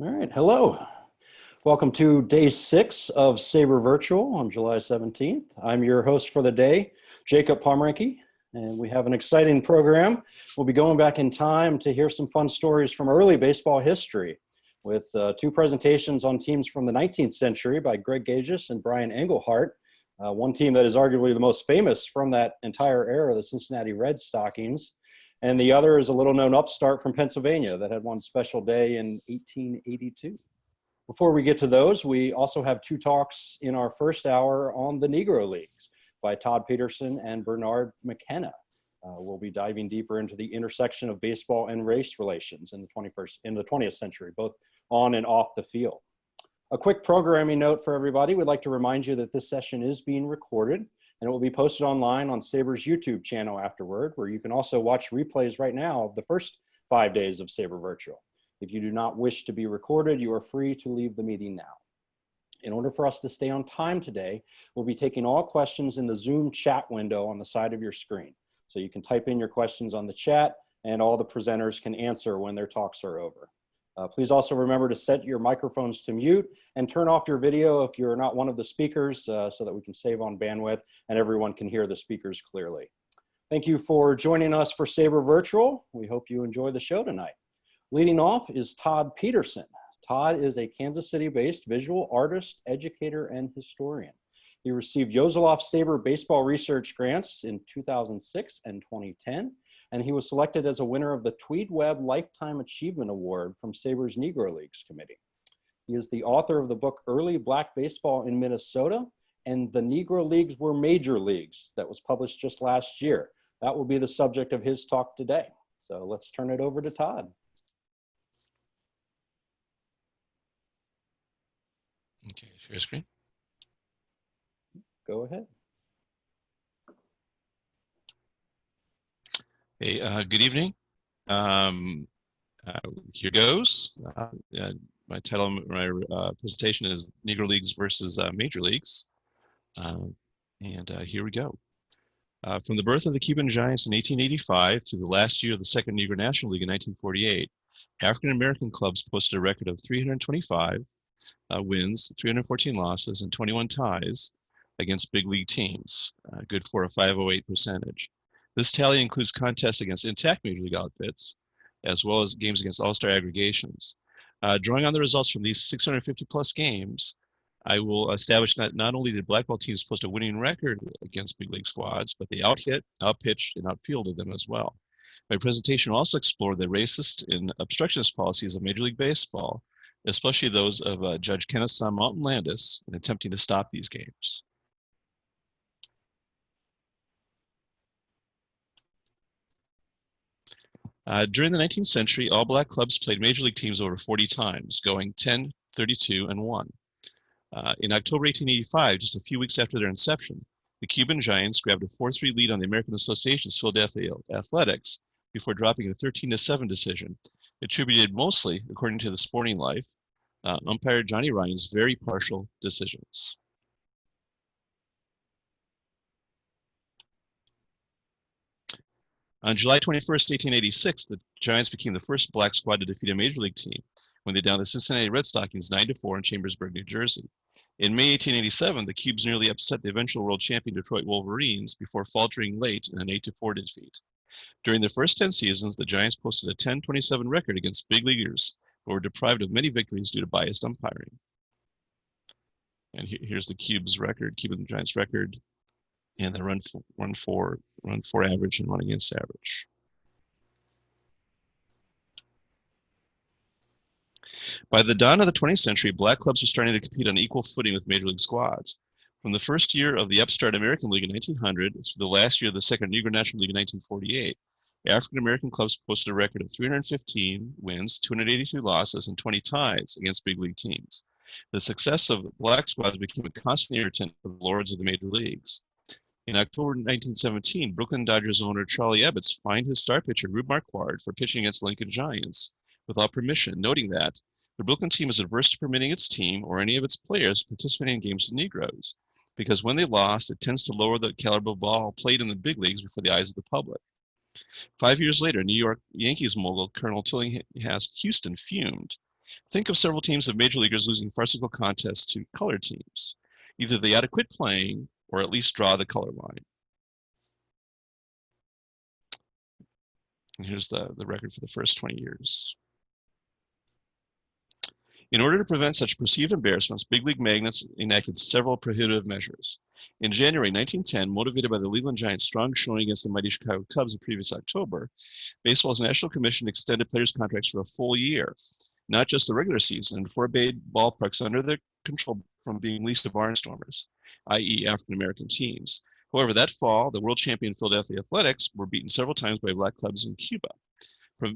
All right, hello. Welcome to day 6 of SABR Virtual on July 17th. I'm your host for the day, Jacob Pomrenke, and we have an exciting program. We'll be going back in time to hear some fun stories from early baseball history with 2 presentations on teams from the 19th century by Greg Gajus and Brian Engelhardt. One team that is arguably the most famous from that entire era, the Cincinnati Red Stockings. And the other is a little-known upstart from Pennsylvania that had one special day in 1882. Before we get to those, we also have 2 talks in our first hour on the Negro Leagues by Todd Peterson and Bernard McKenna. We'll be diving deeper into the intersection of baseball and race relations in the 20th century, both on and off the field. A quick programming note for everybody. We'd like to remind you that this session is being recorded, and it will be posted online on SABR's YouTube channel afterward, where you can also watch replays right now of the first 5 days of SABR Virtual. If you do not wish to be recorded, you are free to leave the meeting now. In order for us to stay on time today, we'll be taking all questions in the Zoom chat window on the side of your screen. So you can type in your questions on the chat, and all the presenters can answer when their talks are over. Please also remember to set your microphones to mute and turn off your video if you're not one of the speakers so that we can save on bandwidth and everyone can hear the speakers clearly. Thank you for joining us for SABR Virtual. We hope you enjoy the show tonight. Leading off is Todd Peterson. Todd is a Kansas City-based visual artist, educator, and historian. He received Yoseloff SABR baseball research grants in 2006 and 2010. And he was selected as a winner of the Tweed Webb Lifetime Achievement Award from SABR's Negro Leagues Committee. He is the author of the book Early Black Baseball in Minnesota and The Negro Leagues Were Major Leagues that was published just last year. That will be the subject of his talk today. So let's turn it over to Todd. Okay, share screen. Go ahead. Hey, good evening. Here goes. My title of my presentation is Negro Leagues versus Major Leagues. Here we go. From the birth of the Cuban Giants in 1885 to the last year of the Second Negro National League in 1948, African-American clubs posted a record of 325 wins, 314 losses, and 21 ties against big league teams, good for a 508 percentage. This tally includes contests against intact Major League outfits, as well as games against all-star aggregations. Drawing on the results from these 650 plus games, I will establish that not only did black ball teams post a winning record against big league squads, but they outhit, outpitched, and outfielded them as well. My presentation will also explore the racist and obstructionist policies of Major League Baseball, especially those of Judge Kennesaw Mountain Landis in attempting to stop these games. During the 19th century, all black clubs played major league teams over 40 times, going 10, 32, and 1. In October 1885, just a few weeks after their inception, the Cuban Giants grabbed a 4-3 lead on the American Association's Philadelphia Athletics before dropping a 13-7 decision, attributed mostly, according to the Sporting Life, umpire Johnny Ryan's very partial decisions. On July 21st, 1886, the Giants became the first black squad to defeat a major league team when they downed the Cincinnati Red Stockings 9-4 in Chambersburg, New Jersey. In May 1887, the Cubes nearly upset the eventual world champion Detroit Wolverines before faltering late in an 8-4 defeat. During their first 10 seasons, the Giants posted a 10-27 record against big leaguers, but were deprived of many victories due to biased umpiring. And here's the Cubes record, Cuban Giants record, and the run for average and run against average. By the dawn of the 20th century, black clubs were starting to compete on equal footing with major league squads. From the first year of the upstart American League in 1900 to the last year of the Second Negro National League in 1948, African-American clubs posted a record of 315 wins, 282 losses, and 20 ties against big league teams. The success of black squads became a constant irritant for the lords of the major leagues. In October 1917, Brooklyn Dodgers owner Charlie Ebbets fined his star pitcher Rube Marquard for pitching against Lincoln Giants without permission, noting that the Brooklyn team is averse to permitting its team or any of its players participating in games with Negroes, because when they lost, it tends to lower the caliber of ball played in the big leagues before the eyes of the public. 5 years later, New York Yankees mogul Colonel Tillinghast Houston fumed Think of several teams of major leaguers losing farcical contests to colored teams. Either they ought to quit playing or at least draw the color line. And here's the record for the first 20 years. In order to prevent such perceived embarrassments, big league magnates enacted several prohibitive measures. In January 1910, motivated by the Cleveland Giants' strong showing against the mighty Chicago Cubs the previous October, baseball's National Commission extended players' contracts for a full year, not just the regular season, and forbade ballparks under their control from being leased to barnstormers, i.e. African-American teams. However, that fall, the world champion Philadelphia Athletics were beaten several times by black clubs in Cuba,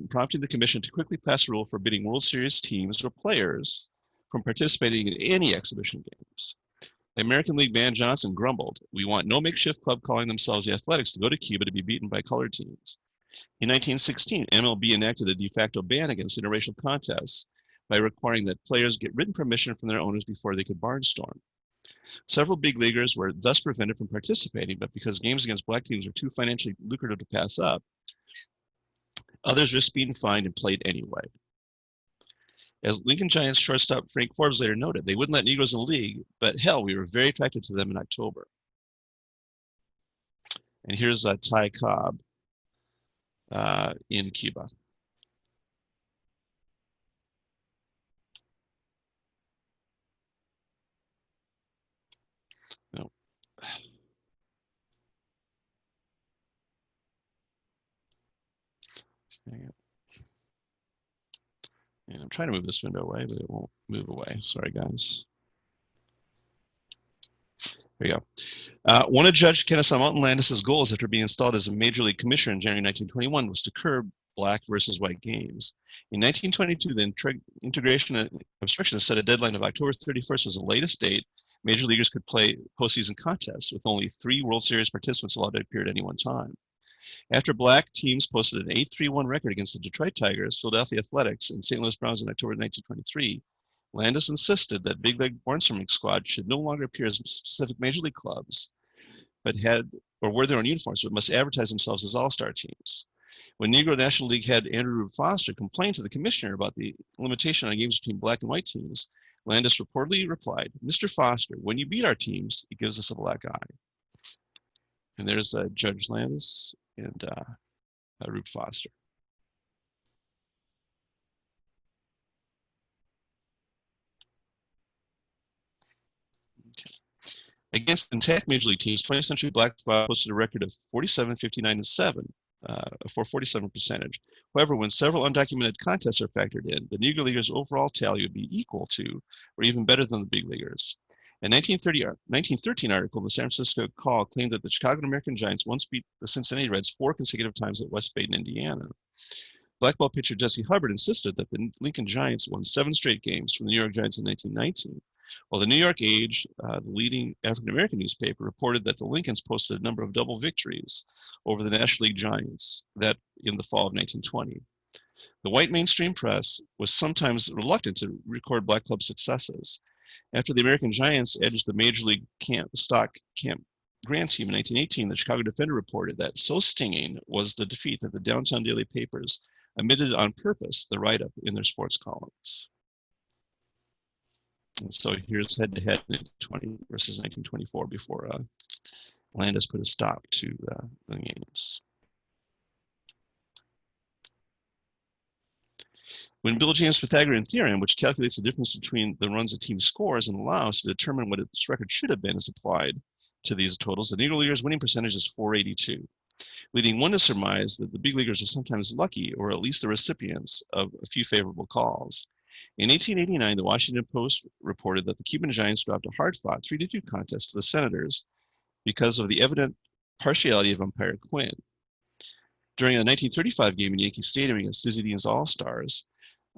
prompting the commission to quickly pass a rule forbidding World Series teams or players from participating in any exhibition games. The American League man Johnson grumbled, "We want no makeshift club calling themselves the Athletics to go to Cuba to be beaten by colored teams." In 1916, MLB enacted a de facto ban against interracial contests by requiring that players get written permission from their owners before they could barnstorm. Several big leaguers were thus prevented from participating, but because games against black teams were too financially lucrative to pass up, others risked being fined and played anyway. As Lincoln Giants shortstop Frank Forbes later noted, they wouldn't let Negroes in the league, but hell, we were very attracted to them in October. And here's Ty Cobb in Cuba. No. And I'm trying to move this window away, but it won't move away. Sorry, guys. There you go. One of Judge Kenneth Mountain Landis's goals after being installed as a Major League Commissioner in January 1921 was to curb black versus white games. In 1922, the integration obstructionist set a deadline of October 31st as the latest date Major Leaguers could play postseason contests, with only 3 World Series participants allowed to appear at any one time. After black teams posted an 8-3-1 record against the Detroit Tigers, Philadelphia Athletics, and St. Louis Browns in October 1923, Landis insisted that big league barnstorming squads should no longer appear as specific major league clubs, but had or wear their own uniforms, but must advertise themselves as all-star teams. When Negro National League head Andrew Rube Foster complained to the commissioner about the limitation on games between black and white teams, Landis reportedly replied, "Mr. Foster, when you beat our teams, it gives us a black eye." And there's Judge Landis and Rube Foster. Okay. Against intact Major League teams, 20th Century Black Squad posted a record of 47, 59, and 7 for 47 percentage. However, when several undocumented contests are factored in, the Negro Leaguers' overall tally would be equal to or even better than the big leaguers. A 1913 article in the San Francisco Call claimed that the Chicago American Giants once beat the Cincinnati Reds 4 consecutive times at West Baden, Indiana. Black ball pitcher Jesse Hubbard insisted that the Lincoln Giants won 7 straight games from the New York Giants in 1919, while the New York Age, the leading African-American newspaper, reported that the Lincolns posted a number of double victories over the National League Giants that in the fall of 1920. The white mainstream press was sometimes reluctant to record black club successes. After the American Giants edged the Major League Stock Camp Grand team in 1918, the Chicago Defender reported that so stinging was the defeat that the downtown daily papers omitted on purpose the write-up in their sports columns. And so here's head-to-head in 20 versus 1924 before Landis put a stop to the games. When Bill James' Pythagorean theorem, which calculates the difference between the runs a team scores and allows to determine what its record should have been, is applied to these totals, the Negro Leaguers' winning percentage is .482, leading one to surmise that the big leaguers are sometimes lucky, or at least the recipients of a few favorable calls. In 1889, the Washington Post reported that the Cuban Giants dropped a hard-fought 3-2 contest to the Senators because of the evident partiality of umpire Quinn. During a 1935 game in Yankee Stadium against Dizzy Dean's All-Stars,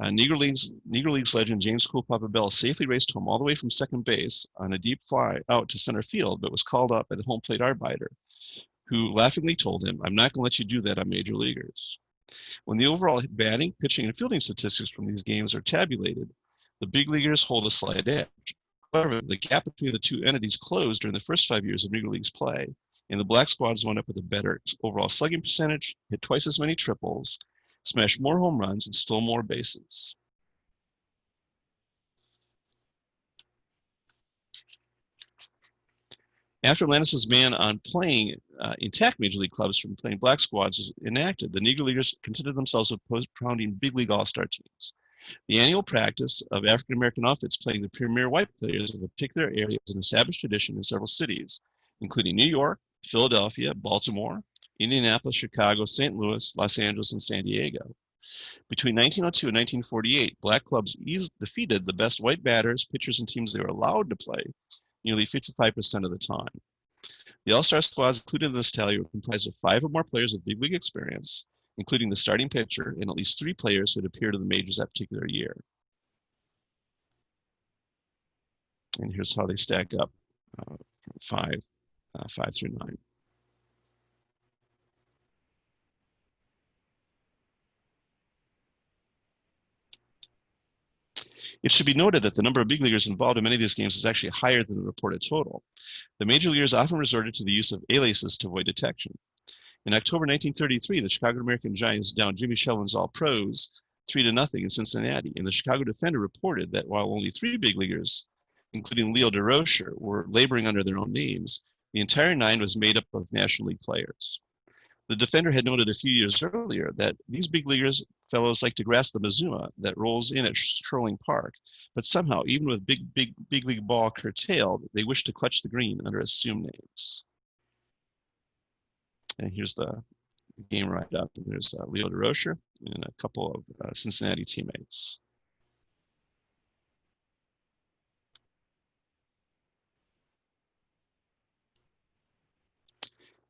Negro Leagues legend James Cool Papa Bell safely raced home all the way from second base on a deep fly out to center field, but was called up by the home plate arbiter, who laughingly told him, "I'm not going to let you do that on major leaguers." When the overall batting, pitching, and fielding statistics from these games are tabulated, the big leaguers hold a slight edge. However, the gap between the two entities closed during the first 5 years of Negro Leagues play, and the black squads wound up with a better overall slugging percentage, hit twice as many triples, smashed more home runs, and stole more bases. After Atlantis' ban on playing intact Major League clubs from playing black squads was enacted, the Negro Leaguers contented themselves with pounding big league all-star teams. The annual practice of African-American outfits playing the premier white players of a particular area is an established tradition in several cities, including New York, Philadelphia, Baltimore, Indianapolis, Chicago, St. Louis, Los Angeles, and San Diego. Between 1902 and 1948, black clubs defeated the best white batters, pitchers, and teams they were allowed to play nearly 55% of the time. The All-Star squads included in this tally were comprised of 5 or more players with big league experience, including the starting pitcher and at least 3 players who had appeared in the majors that particular year. And here's how they stack up, 5 through 9. It should be noted that the number of big leaguers involved in many of these games is actually higher than the reported total. The major leaguers often resorted to the use of aliases to avoid detection. In October 1933, the Chicago American Giants downed Jimmy Shelton's All-Pros 3-0 in Cincinnati, and the Chicago Defender reported that while only 3 big leaguers, including Leo DeRocher, were laboring under their own names, the entire 9 was made up of National League players. The Defender had noted a few years earlier that these big leaguers fellows like to grasp the Mazuma that rolls in at Strolling Park, but somehow, even with big league ball curtailed, they wish to clutch the green under assumed names. And here's the game write-up. There's Leo DeRocher and a couple of Cincinnati teammates.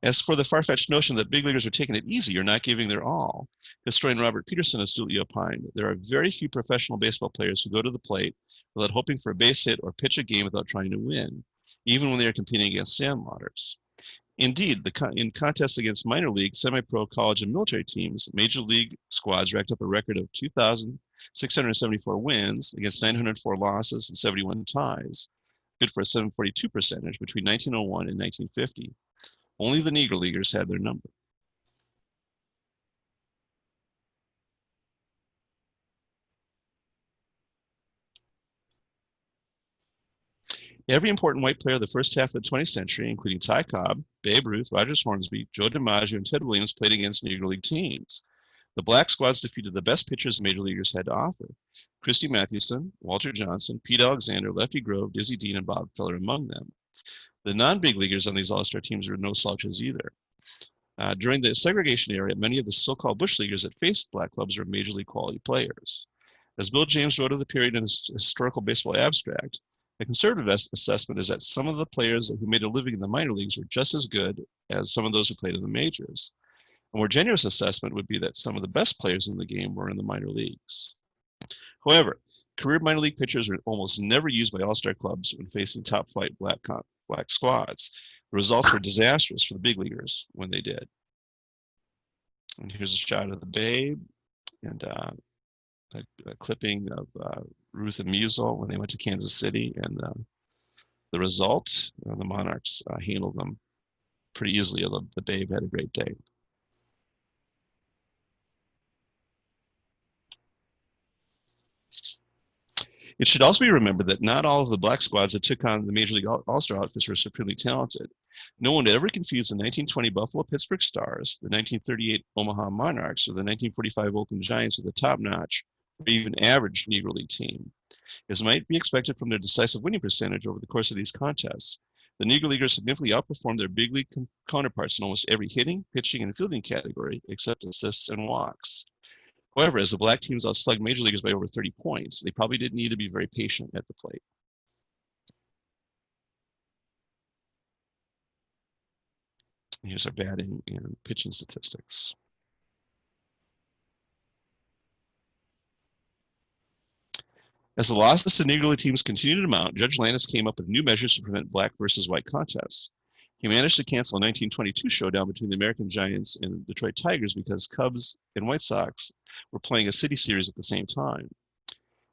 As for the far-fetched notion that big leaguers are taking it easy or not giving their all, historian Robert Peterson astutely opined, there are very few professional baseball players who go to the plate without hoping for a base hit or pitch a game without trying to win, even when they are competing against sandlotters. Indeed, in contests against minor league, semi-pro, college, and military teams, major league squads racked up a record of 2,674 wins against 904 losses and 71 ties, good for a .742 percentage between 1901 and 1950. Only the Negro Leaguers had their number. Every important white player of the first half of the 20th century, including Ty Cobb, Babe Ruth, Rogers Hornsby, Joe DiMaggio, and Ted Williams, played against Negro League teams. The black squads defeated the best pitchers Major Leaguers had to offer. Christy Mathewson, Walter Johnson, Pete Alexander, Lefty Grove, Dizzy Dean, and Bob Feller among them. The non-big leaguers on these all-star teams were no slouches either. During the segregation era, many of the so-called bush leaguers that faced black clubs were major league quality players. As Bill James wrote of the period in his Historical Baseball Abstract, a conservative assessment is that some of the players who made a living in the minor leagues were just as good as some of those who played in the majors. A more generous assessment would be that some of the best players in the game were in the minor leagues. However, career minor league pitchers are almost never used by all-star clubs when facing top-flight black squads. The results were disastrous for the big leaguers when they did. And here's a shot of the Babe and a clipping of Ruth and Musial when they went to Kansas City. And the result, the Monarchs handled them pretty easily. The Babe had a great day. It should also be remembered that not all of the black squads that took on the Major League All-Star outfits were supremely talented. No one would ever confuse the 1920 Buffalo-Pittsburgh Stars, the 1938 Omaha Monarchs, or the 1945 Oakland Giants with a top-notch or even average Negro League team. As might be expected from their decisive winning percentage over the course of these contests, the Negro Leaguers significantly outperformed their big league counterparts in almost every hitting, pitching, and fielding category except assists and walks. However, as the black teams outslugged major leaguers by over 30 points, they probably didn't need to be very patient at the plate. Here's our batting and pitching statistics. As the losses to Negro League teams continued to mount, Judge Landis came up with new measures to prevent black versus white contests. He managed to cancel a 1922 showdown between the American Giants and Detroit Tigers because Cubs and White Sox were playing a city series at the same time.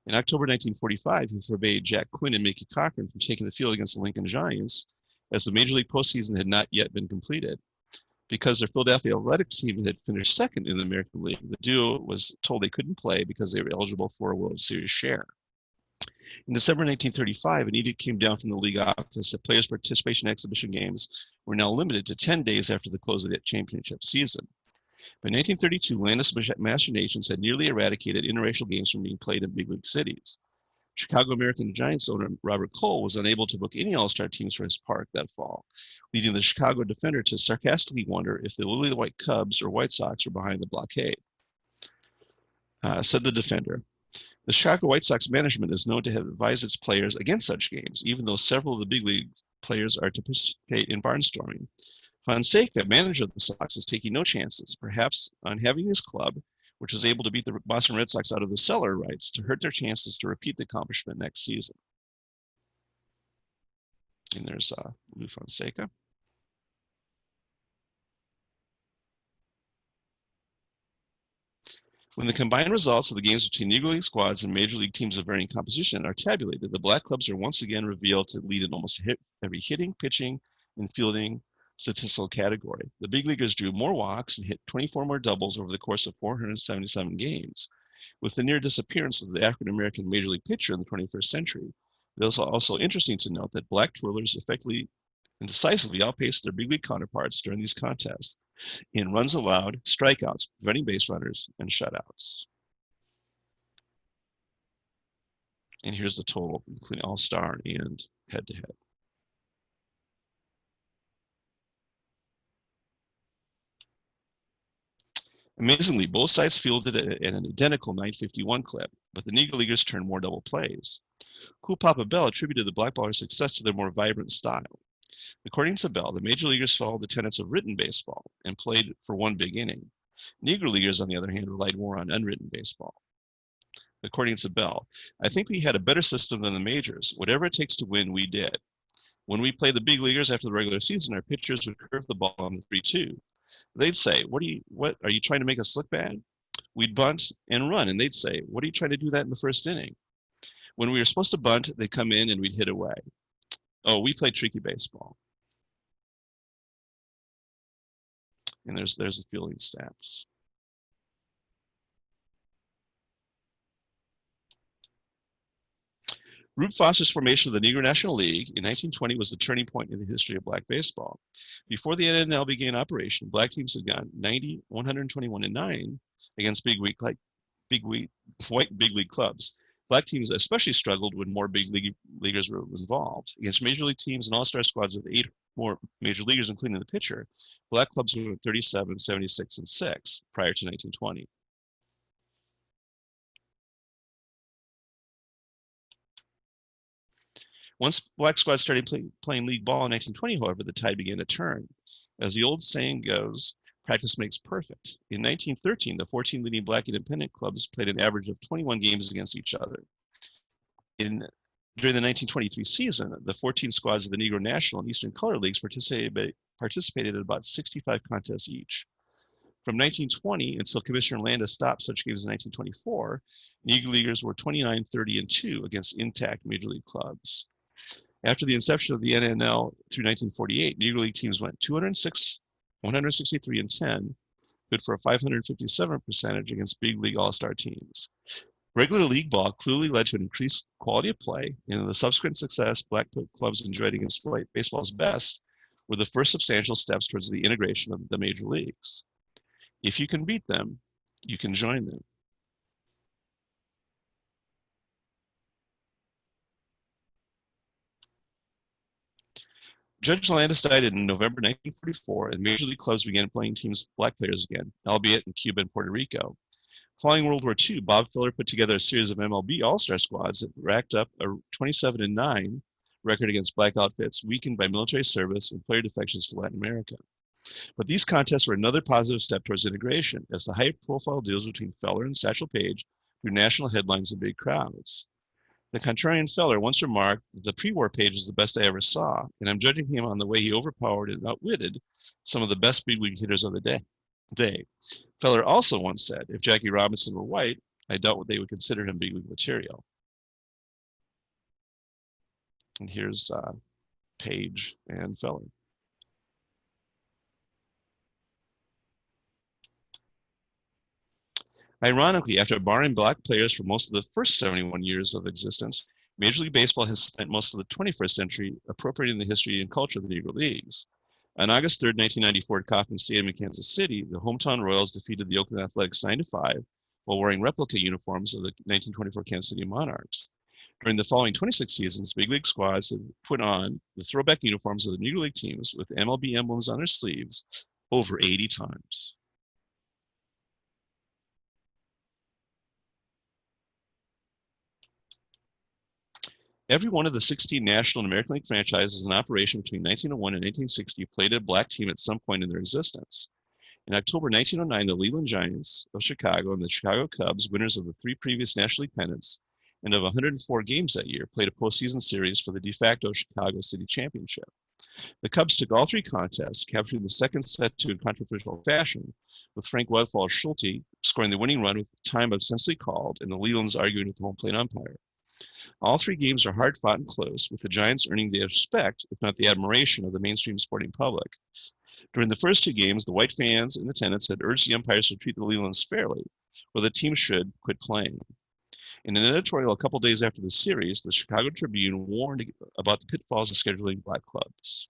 In October 1945, he forbade Jack Quinn and Mickey Cochran from taking the field against the Lincoln Giants, as the Major League postseason had not yet been completed. Because their Philadelphia Athletics team had finished second in the American League, the duo was told they couldn't play because they were eligible for a World Series share. In December 1935, an edict came down from the league office that players' participation in exhibition games were now limited to 10 days after the close of the championship season. By 1932, landless machinations had nearly eradicated interracial games from being played in big league cities. Chicago American Giants owner Robert Cole was unable to book any All-Star teams for his park that fall, leading the Chicago Defender to sarcastically wonder if the Lily White Cubs or White Sox were behind the blockade. Said the Defender, the Chicago White Sox management is known to have advised its players against such games, even though several of the big league players are to participate in barnstorming. Fonseca, manager of the Sox, is taking no chances, perhaps on having his club, which was able to beat the Boston Red Sox out of the cellar rights, to hurt their chances to repeat the accomplishment next season. And there's Lou Fonseca. When the combined results of the games between Negro League squads and Major League teams of varying composition are tabulated, the black clubs are once again revealed to lead in almost every hitting, pitching, and fielding statistical category. The big leaguers drew more walks and hit 24 more doubles over the course of 477 games. With the near disappearance of the African-American Major League pitcher in the 21st century, it is also interesting to note that black twirlers effectively and decisively outpaced their big league counterparts during these contests in runs allowed, strikeouts, preventing base runners, and shutouts. And here's the total, including All-Star and head-to-head. Amazingly, both sides fielded at an identical 951 clip, but the Negro Leaguers turned more double plays. Cool Papa Bell attributed the black ballers' success to their more vibrant style. According to Bell, the Major Leaguers followed the tenets of written baseball and played for one big inning. Negro Leaguers, on the other hand, relied more on unwritten baseball. According to Bell, I think we had a better system than the majors. Whatever it takes to win, we did. When we played the big leaguers after the regular season, our pitchers would curve the ball on the 3-2. They'd say, what are you trying to make us look bad? We'd bunt and run, and they'd say, what are you trying to do that in the first inning? When we were supposed to bunt, they'd come in and we'd hit away. Oh, we played tricky baseball. And there's the fielding stats. Rube Foster's formation of the Negro National League in 1920 was the turning point in the history of black baseball. Before the NNL began operation, black teams had gone 90, 121, and 9 against white big league clubs. Black teams especially struggled when more big leaguers were involved. Against major league teams and all-star squads with 8 more major leaguers, including the pitcher, black clubs were 37, 76, and 6 prior to 1920. Once black squads started playing league ball in 1920, however, the tide began to turn. As the old saying goes, practice makes perfect. In 1913, the 14 leading black independent clubs played an average of 21 games against each other. During the 1923 season, the 14 squads of the Negro National and Eastern Color Leagues participated at about 65 contests each. From 1920 until Commissioner Landa stopped such games in 1924, Negro Leaguers were 29, 30, and 2 against intact Major League clubs. After the inception of the NNL through 1948, Negro League teams went 206, 163, and 10, good for a 557 percentage against big league all-star teams. Regular league ball clearly led to an increased quality of play, and the subsequent success black clubs enjoyed against white baseball's best were the first substantial steps towards the integration of the major leagues. If you can beat them, you can join them. Judge Landis died in November 1944, and major league clubs began playing teams with black players again, albeit in Cuba and Puerto Rico. Following World War II, Bob Feller put together a series of MLB all-star squads that racked up a 27-9 record against black outfits, weakened by military service and player defections to Latin America. But these contests were another positive step towards integration, as the high-profile deals between Feller and Satchel Paige drew national headlines and big crowds. The contrarian Feller once remarked, the pre-war Paige is the best I ever saw, and I'm judging him on the way he overpowered and outwitted some of the best big league hitters of the day. Feller also once said, if Jackie Robinson were white, I doubt they would consider him big league material. And here's Paige and Feller. Ironically, after barring black players for most of the first 71 years of existence, Major League Baseball has spent most of the 21st century appropriating the history and culture of the Negro Leagues. On August 3rd, 1994, at Kauffman Stadium in Kansas City, the hometown Royals defeated the Oakland Athletics 9-5 while wearing replica uniforms of the 1924 Kansas City Monarchs. During the following 26 seasons, big league squads have put on the throwback uniforms of the Negro League teams with MLB emblems on their sleeves over 80 times. Every one of the 16 National and American League franchises in operation between 1901 and 1960 played a black team at some point in their existence. In October 1909, the Leland Giants of Chicago and the Chicago Cubs, winners of the 3 previous National League pennants and of 104 games that year, played a postseason series for the de facto Chicago City Championship. The Cubs took all 3 contests, capturing the second set to in controversial fashion, with Frank Wildfall Schulte scoring the winning run with time ostensibly called and the Lelands arguing with the home plate umpire. All 3 games are hard-fought and close, with the Giants earning the respect, if not the admiration, of the mainstream sporting public. During the first 2 games, the white fans in attendance had urged the umpires to treat the Lelands fairly, or the team should quit playing. In an editorial a couple days after the series, the Chicago Tribune warned about the pitfalls of scheduling black clubs.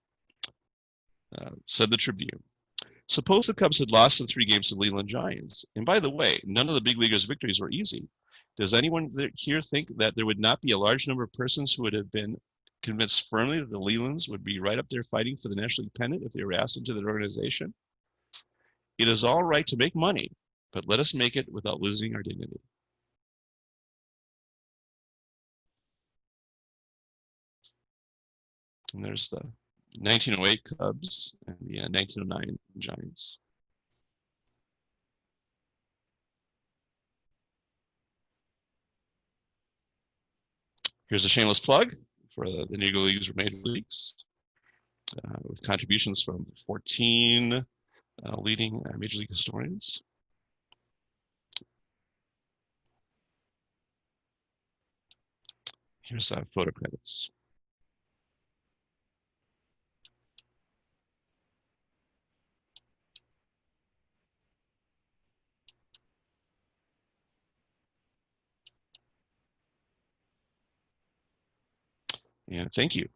Said the Tribune, suppose the Cubs had lost the 3 games to the Leland Giants, and by the way, none of the big leaguers' victories were easy. Does anyone here think that there would not be a large number of persons who would have been convinced firmly that the Lelands would be right up there fighting for the National League pennant if they were asked into their organization? It is all right to make money, but let us make it without losing our dignity. And there's the 1908 Cubs and the 1909 Giants. Here's a shameless plug for the Negro Leagues or Major Leagues, with contributions from 14 leading Major League historians. Here's photo credits. And thank you.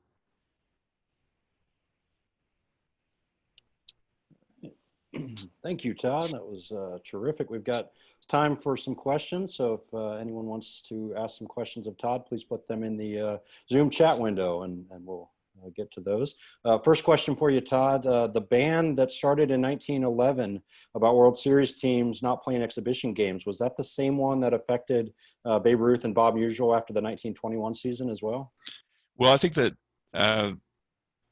Thank you, Todd. That was terrific. We've got time for some questions. So if anyone wants to ask some questions of Todd, please put them in the Zoom chat window and we'll get to those. First question for you, Todd. The ban that started in 1911 about World Series teams not playing exhibition games, was that the same one that affected Babe Ruth and Bob Usual after the 1921 season as well? Well, I think that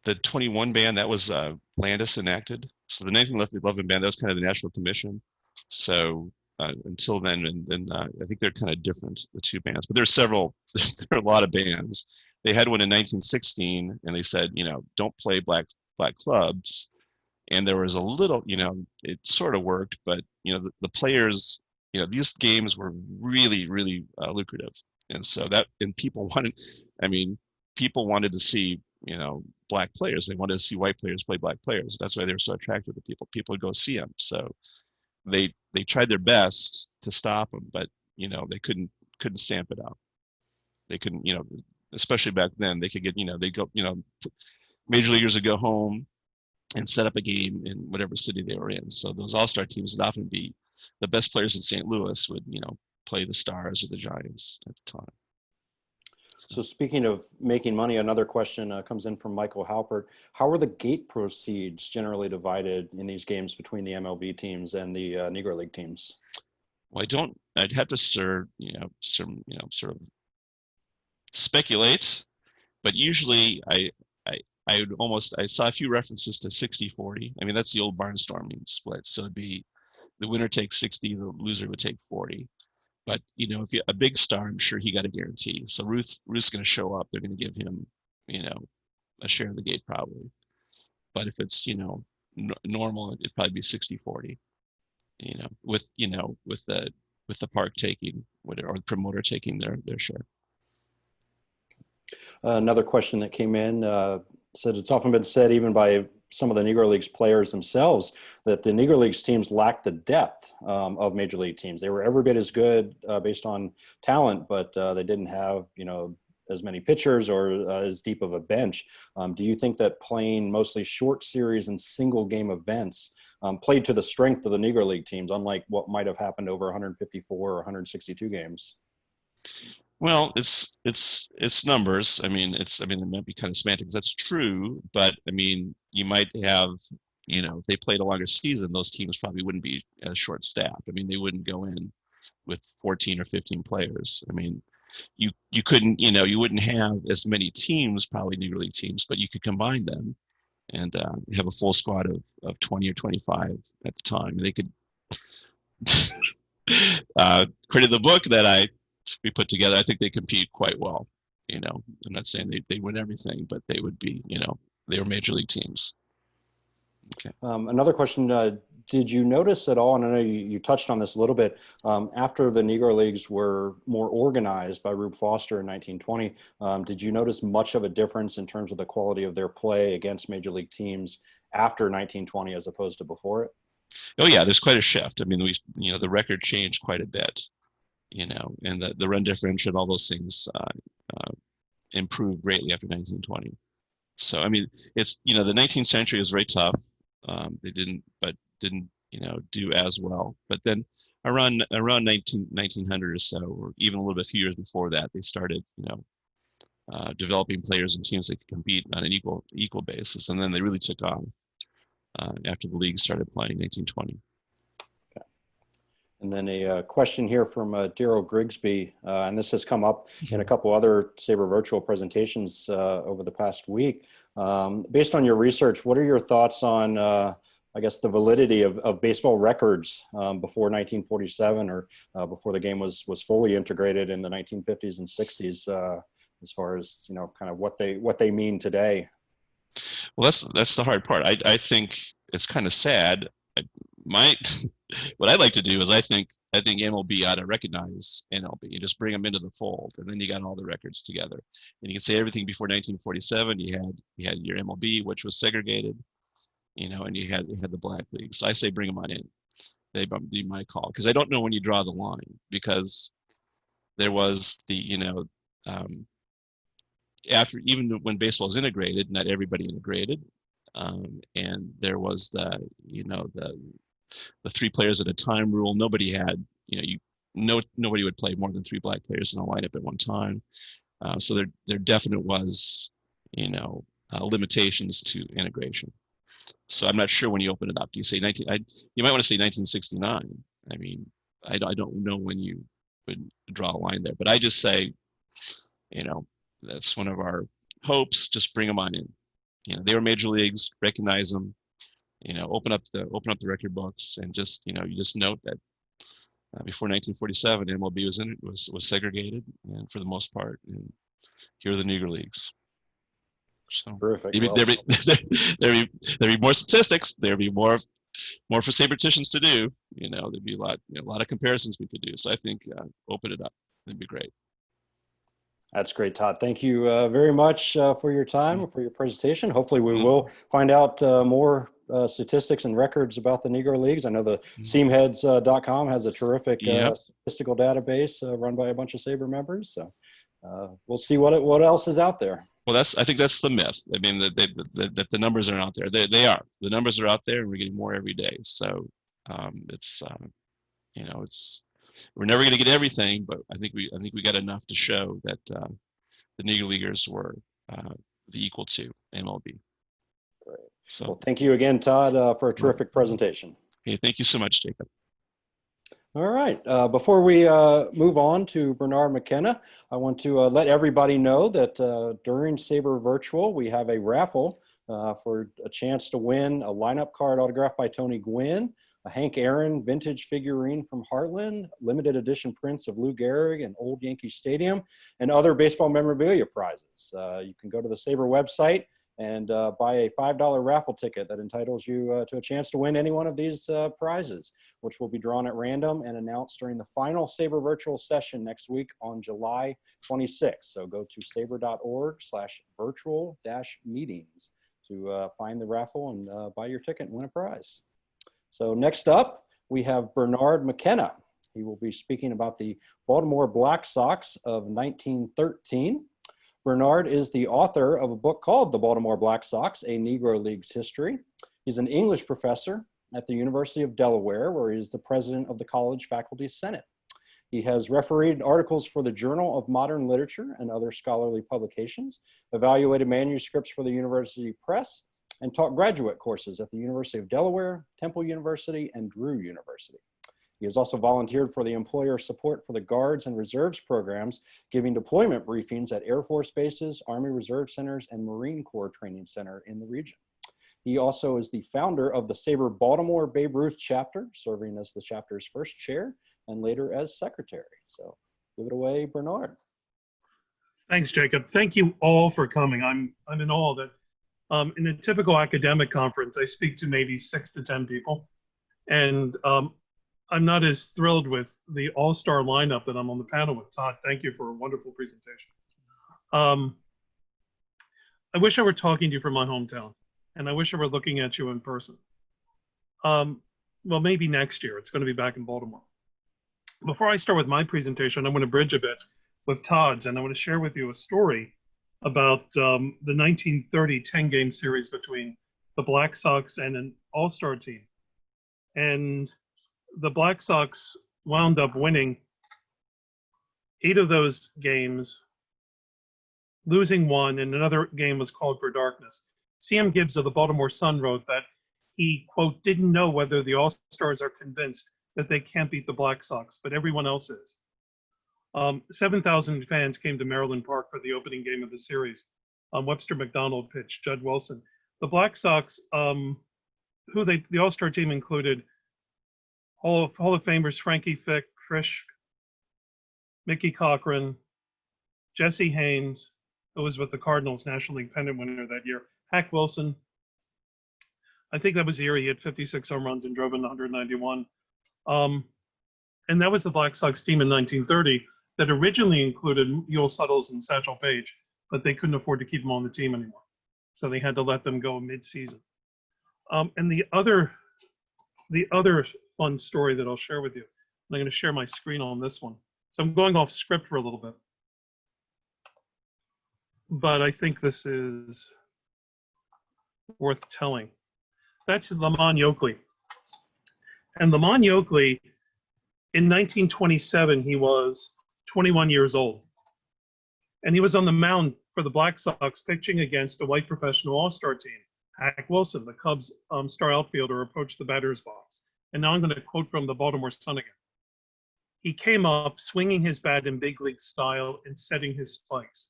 the 21 ban, that was Landis enacted. So the 1911 ban, that was kind of the National Commission. So until then, and then I think they're kind of different, the 2 bans. But there's several, there are a lot of bans. They had one in 1916, and they said, you know, don't play black clubs. And there was a little, you know, it sort of worked, but you know, the players, you know, these games were really, really lucrative, and so that, and people wanted, I mean, people wanted to see, you know, black players. They wanted to see white players play black players. That's why they were so attractive to people. People would go see them. So they tried their best to stop them, but you know, they couldn't stamp it out. They couldn't, you know, especially back then. They could get, you know, they go, you know, major leaguers would go home and set up a game in whatever city they were in. So those all-star teams would often be the best players in St. Louis would, you know, play the Stars or the Giants at the time. So speaking of making money, another question comes in from Michael Halpert. How are the gate proceeds generally divided in these games between the MLB teams and the Negro League teams? Well, I'd have to sort of speculate, but usually I saw a few references to 60-40. I mean, that's the old barnstorming split. So it'd be the winner takes 60, the loser would take 40. But you know, if you're a big star, I'm sure he got a guarantee. So Ruth's going to show up. They're going to give him, you know, a share of the gate probably. But if it's, you know, normal, it'd probably be 60-40. You know, with the park taking whatever, or the promoter taking their share. Another question that came in said it's often been said, even by some of the Negro Leagues players themselves, that the Negro Leagues teams lacked the depth of Major League teams. They were every bit as good based on talent, but they didn't have, you know, as many pitchers or as deep of a bench. Do you think that playing mostly short series and single game events played to the strength of the Negro League teams, unlike what might have happened over 154 or 162 games? Well, it's numbers. It might be kind of semantics. That's true, but I mean, you might have, if they played a longer season, those teams probably wouldn't be as short-staffed. I mean, they wouldn't go in with 14 or 15 players. I mean, you couldn't, you wouldn't have as many teams, probably Negro League teams, but you could combine them and have a full squad of 20 or 25 at the time. They could credit the book that we put together. I think they compete quite well. I'm not saying they win everything, but they would be, they were major league teams. Okay. Another question, did you notice at all, and I know you touched on this a little bit, after the Negro Leagues were more organized by Rube Foster in 1920, did you notice much of a difference in terms of the quality of their play against major league teams after 1920 as opposed to before it? Oh yeah, there's quite a shift. I mean, the record changed quite a bit, and the run differential and all those things improved greatly after 1920. So, I mean, it's, the 19th century was very tough. They didn't do as well. But then around 1900 or so, or even a little bit few years before that, they started, developing players and teams that could compete on an equal basis. And then they really took off after the league started playing in 1920. Okay. And then a question here from Daryl Grigsby, and this has come up in a couple other SABR Virtual presentations over the past week. Based on your research, what are your thoughts on, I guess, the validity of baseball records before 1947 or before the game was fully integrated in the 1950s and 60s, as far as, kind of what they mean today? Well, that's the hard part. I think it's kind of sad. What I'd like to do is I think MLB ought to recognize NLB and just bring them into the fold, and then you got all the records together. And you can say everything before 1947. You had your MLB, which was segregated, and you had the black league. So I say bring them on in. They'd be my call, because I don't know when you draw the line, because there was the after, even when baseball was integrated, not everybody integrated, and there was the 3 players at a time rule. Nobody had, nobody would play more than 3 black players in a lineup at one time. So there definitely was, limitations to integration. So I'm not sure when you open it up. Do you say you might want to say 1969. I mean, I don't know when you would draw a line there, but I just say, that's one of our hopes. Just bring them on in. They were major leagues. Recognize them. Open up the record books, and just you just note that before 1947, MLB was segregated, and for the most part, and here are the Negro Leagues. So Perfect. There'd be more statistics. There'd be more for saberticians to do. There'd be a lot of comparisons we could do. So I think open it up. It'd be great. That's great, Todd. Thank you very much for your time and for your presentation. Hopefully we will find out more statistics and records about the Negro Leagues. I know the seamheads.com has a terrific statistical database run by a bunch of SABR members. So we'll see what else is out there. Well, I think that's the myth. I mean, that the numbers are out there. They are. The numbers are out there, and we're getting more every day. So we're never going to get everything, but I think we got enough to show that the Negro Leaguers were the equal to MLB. Great. So, well, thank you again, Todd, for a terrific presentation. Okay, thank you so much, Jacob. All right. Before we move on to Bernard McKenna, I want to let everybody know that during SABR Virtual, we have a raffle for a chance to win a lineup card autographed by Tony Gwynn, a Hank Aaron vintage figurine from Heartland, limited edition prints of Lou Gehrig and Old Yankee Stadium, and other baseball memorabilia prizes. You can go to the SABR website and buy a $5 raffle ticket that entitles you to a chance to win any one of these prizes, which will be drawn at random and announced during the final SABR Virtual session next week on July 26th. So go to sabr.org/virtual-meetings to find the raffle and buy your ticket and win a prize. So next up, we have Bernard McKenna. He will be speaking about the Baltimore Black Sox of 1913. Bernard is the author of a book called The Baltimore Black Sox, A Negro League's History. He's an English professor at the University of Delaware, where he is the president of the College Faculty Senate. He has refereed articles for the Journal of Modern Literature and other scholarly publications, evaluated manuscripts for the University Press, and taught graduate courses at the University of Delaware, Temple University, and Drew University. He has also volunteered for the Employer Support for the Guards and Reserves programs, giving deployment briefings at Air Force bases, Army Reserve Centers, and Marine Corps Training Center in the region. He also is the founder of the SABR Baltimore Babe Ruth chapter, serving as the chapter's first chair and later as secretary. So give it away, Bernard. Thanks, Jacob. Thank you all for coming. I'm in awe that in a typical academic conference, I speak to maybe 6 to 10 people. And I'm not as thrilled with the all-star lineup that I'm on the panel with. Todd, thank you for a wonderful presentation. I wish I were talking to you from my hometown, and I wish I were looking at you in person. Well, maybe next year. It's going to be back in Baltimore. Before I start with my presentation, I want to bridge a bit with Todd's, and I want to share with you a story about the 1930 10-game series between the Black Sox and an all-star team. And the Black Sox wound up winning 8 of those games, losing 1, and another game was called for darkness. C.M. Gibbs of the Baltimore Sun wrote that he, quote, didn't know whether the All-Stars are convinced that they can't beat the Black Sox, but everyone else is. 7,000 fans came to Maryland Park for the opening game of the series. Webster McDonald pitched, Judd Wilson. The Black Sox, the All-Star team included Hall of Famers Frankie Frisch, Mickey Cochran, Jesse Haynes, who was with the Cardinals, National League pennant winner that year, Hack Wilson. I think that was the year he hit 56 home runs and drove in 191. And that was the Black Sox team in 1930 that originally included Ewell Suttles and Satchel Paige, but they couldn't afford to keep them on the team anymore. So they had to let them go mid-season. And the other fun story that I'll share with you, and I'm going to share my screen on this one. So I'm going off script for a little bit. But I think this is worth telling. That's Lamont Yoakley. And Lamont Yoakley, in 1927, he was 21 years old. And he was on the mound for the Black Sox pitching against a white professional all-star team. Hack Wilson, the Cubs star outfielder, approached the batter's box. And now I'm going to quote from the Baltimore Sun again. He came up swinging his bat in big league style and setting his spikes.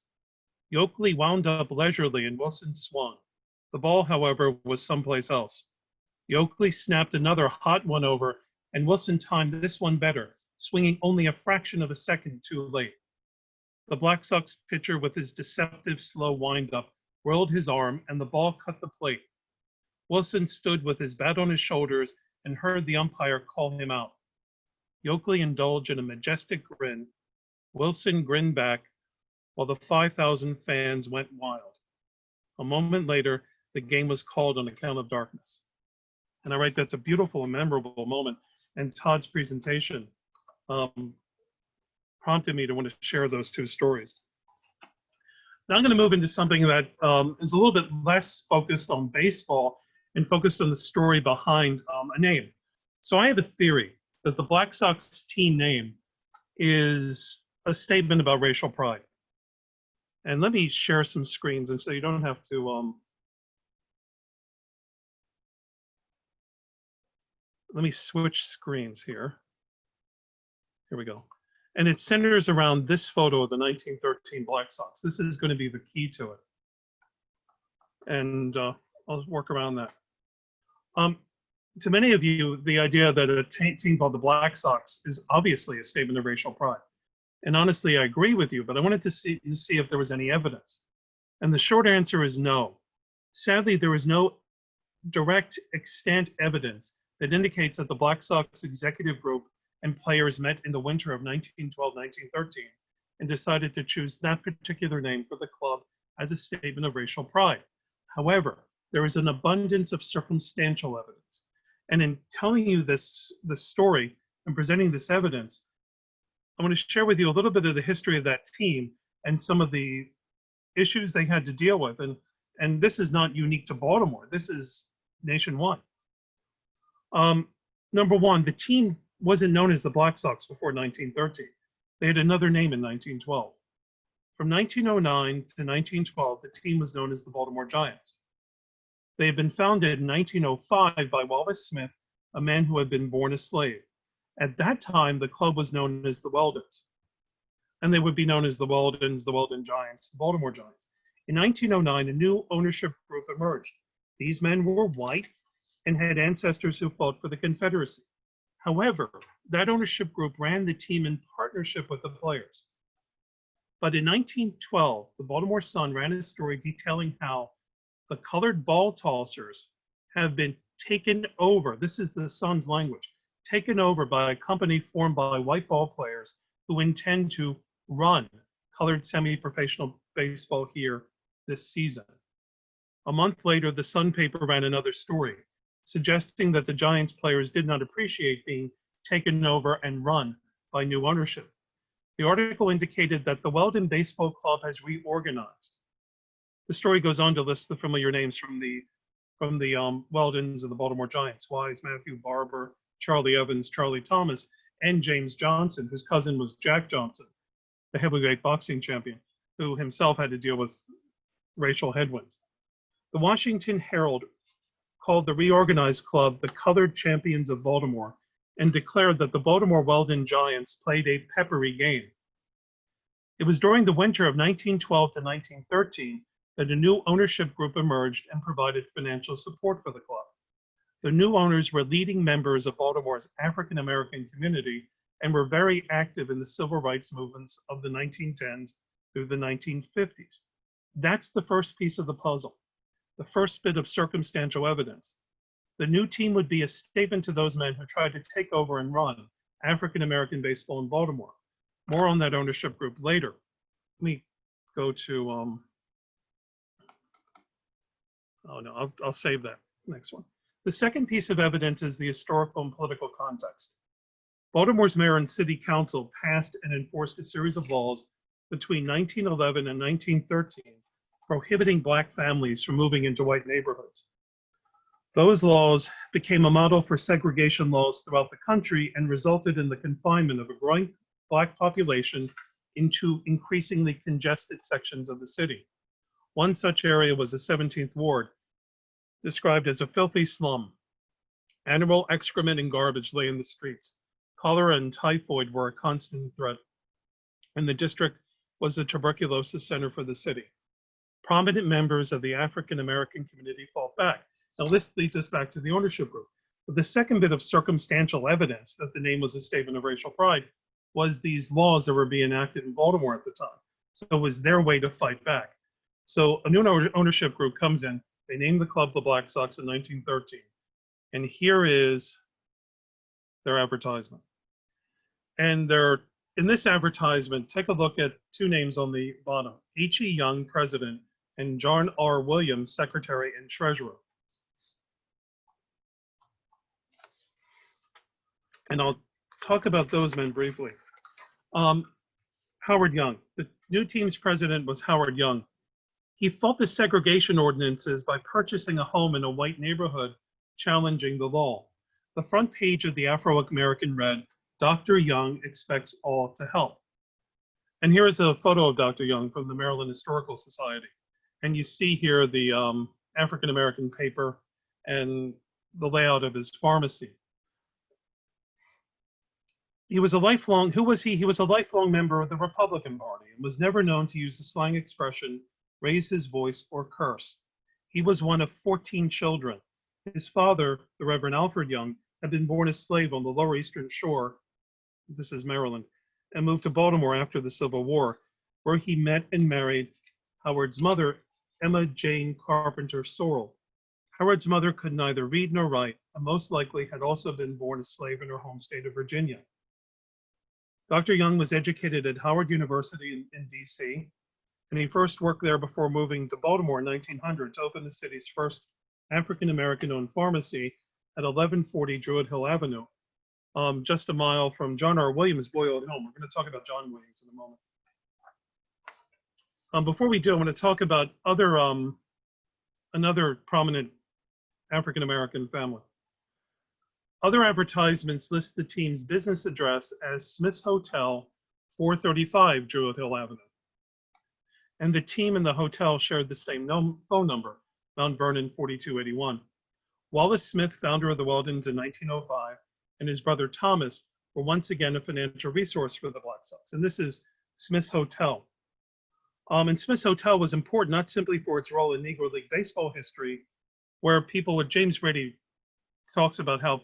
Yoakley wound up leisurely and Wilson swung. The ball, however, was someplace else. Yoakley snapped another hot one over, and Wilson timed this one better, swinging only a fraction of a second too late. The Black Sox pitcher, with his deceptive slow windup, whirled his arm, and the ball cut the plate. Wilson stood with his bat on his shoulders and heard the umpire call him out. Yoakley indulged in a majestic grin. Wilson grinned back, while the 5,000 fans went wild. A moment later, the game was called on account of darkness. And I write that's a beautiful and memorable moment. And Todd's presentation prompted me to want to share those two stories. Now I'm going to move into something that is a little bit less focused on baseball and focused on the story behind a name. So I have a theory that the Black Sox team name is a statement about racial pride. And let me share some screens, and so you don't have to, let me switch screens here. Here we go. And it centers around this photo of the 1913 Black Sox. This is going to be the key to it. And I'll work around that. To many of you, the idea that a team called the Black Sox is obviously a statement of racial pride. And honestly, I agree with you, but I wanted to see if there was any evidence. And the short answer is no. Sadly, there is no direct extant evidence that indicates that the Black Sox executive group and players met in the winter of 1912-1913 and decided to choose that particular name for the club as a statement of racial pride. However, there is an abundance of circumstantial evidence. And in telling you this story and presenting this evidence, I want to share with you a little bit of the history of that team and some of the issues they had to deal with, and this is not unique to Baltimore. This is nationwide. Number one, the team wasn't known as the Black Sox before 1913. They had another name in 1912. From 1909 to 1912, the team was known as the Baltimore Giants. They had been founded in 1905 by Wallace Smith, a man who had been born a slave. At that time, the club was known as the Weldons, and they would be known as the Weldons, the Weldon Giants, the Baltimore Giants. In 1909, a new ownership group emerged. These men were white and had ancestors who fought for the Confederacy. However, that ownership group ran the team in partnership with the players. But in 1912, the Baltimore Sun ran a story detailing how the colored ball tossers have been taken over. This is the Sun's language, taken over by a company formed by white ball players who intend to run colored semi-professional baseball here this season. A month later, the Sun paper ran another story, suggesting that the Giants players did not appreciate being taken over and run by new ownership. The article indicated that the Weldon Baseball Club has reorganized. The story goes on to list the familiar names from the Weldons and the Baltimore Giants: Wise, Matthew Barber, Charlie Evans, Charlie Thomas, and James Johnson, whose cousin was Jack Johnson, the heavyweight boxing champion, who himself had to deal with racial headwinds. The Washington Herald called the reorganized club the Colored Champions of Baltimore and declared that the Baltimore Weldon Giants played a peppery game. It was during the winter of 1912 to 1913 that a new ownership group emerged and provided financial support for the club. The new owners were leading members of Baltimore's African American community and were very active in the civil rights movements of the 1910s through the 1950s. That's the first piece of the puzzle, the first bit of circumstantial evidence. The new team would be a statement to those men who tried to take over and run African American baseball in Baltimore. More on that ownership group later. Let me go to, I'll save that next one. The second piece of evidence is the historical and political context. Baltimore's mayor and city council passed and enforced a series of laws between 1911 and 1913 prohibiting Black families from moving into white neighborhoods. Those laws became a model for segregation laws throughout the country and resulted in the confinement of a growing Black population into increasingly congested sections of the city. One such area was the 17th Ward, described as a filthy slum. Animal excrement and garbage lay in the streets. Cholera and typhoid were a constant threat, and the district was the tuberculosis center for the city. Prominent members of the African American community fought back. Now this leads us back to the ownership group. But the second bit of circumstantial evidence that the name was a statement of racial pride was these laws that were being enacted in Baltimore at the time. So it was their way to fight back. So a new ownership group comes in. They named the club the Black Sox in 1913. And here is their advertisement. And in this advertisement, take a look at two names on the bottom: H.E. Young, president, and John R. Williams, secretary and treasurer. And I'll talk about those men briefly. Howard Young. The new team's president was Howard Young. He fought the segregation ordinances by purchasing a home in a white neighborhood, challenging the law. The front page of the Afro-American read, "Dr. Young expects all to help." And here is a photo of Dr. Young from the Maryland Historical Society. And you see here the African-American paper and the layout of his pharmacy. He was a lifelong, who was he? He was a lifelong member of the Republican Party and was never known to use the slang expression, raise his voice, or curse. He was one of 14 children. His father, the Reverend Alfred Young, had been born a slave on the Lower Eastern Shore, this is Maryland, and moved to Baltimore after the Civil War, where he met and married Howard's mother, Emma Jane Carpenter Sorrell. Howard's mother could neither read nor write, and most likely had also been born a slave in her home state of Virginia. Dr. Young was educated at Howard University in DC, and he first worked there before moving to Baltimore in 1900 to open the city's first African-American-owned pharmacy at 1140 Druid Hill Avenue, just a mile from John R. Williams' boyhood home. We're going to talk about John Williams in a moment. Before we do, I want to talk about another prominent African-American family. Other advertisements list the team's business address as Smith's Hotel, 435 Druid Hill Avenue. And the team and the hotel shared the same phone number, Mount Vernon 4281. Wallace Smith, founder of the Weldons in 1905, and his brother Thomas were once again a financial resource for the Black Sox. And this is Smith's Hotel. And Smith's Hotel was important not simply for its role in Negro League baseball history, where people, James Brady talks about how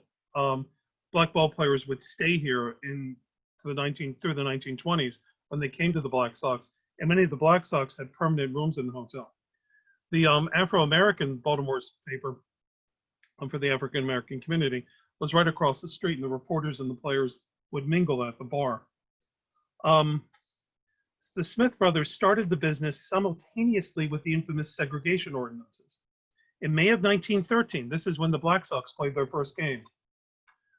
black ball players would stay here through the 1920s when they came to the Black Sox, and many of the Black Sox had permanent rooms in the hotel. The Afro-American Baltimore's paper for the African-American community was right across the street, and the reporters and the players would mingle at the bar. The Smith brothers started the business simultaneously with the infamous segregation ordinances. In May of 1913, this is when the Black Sox played their first game,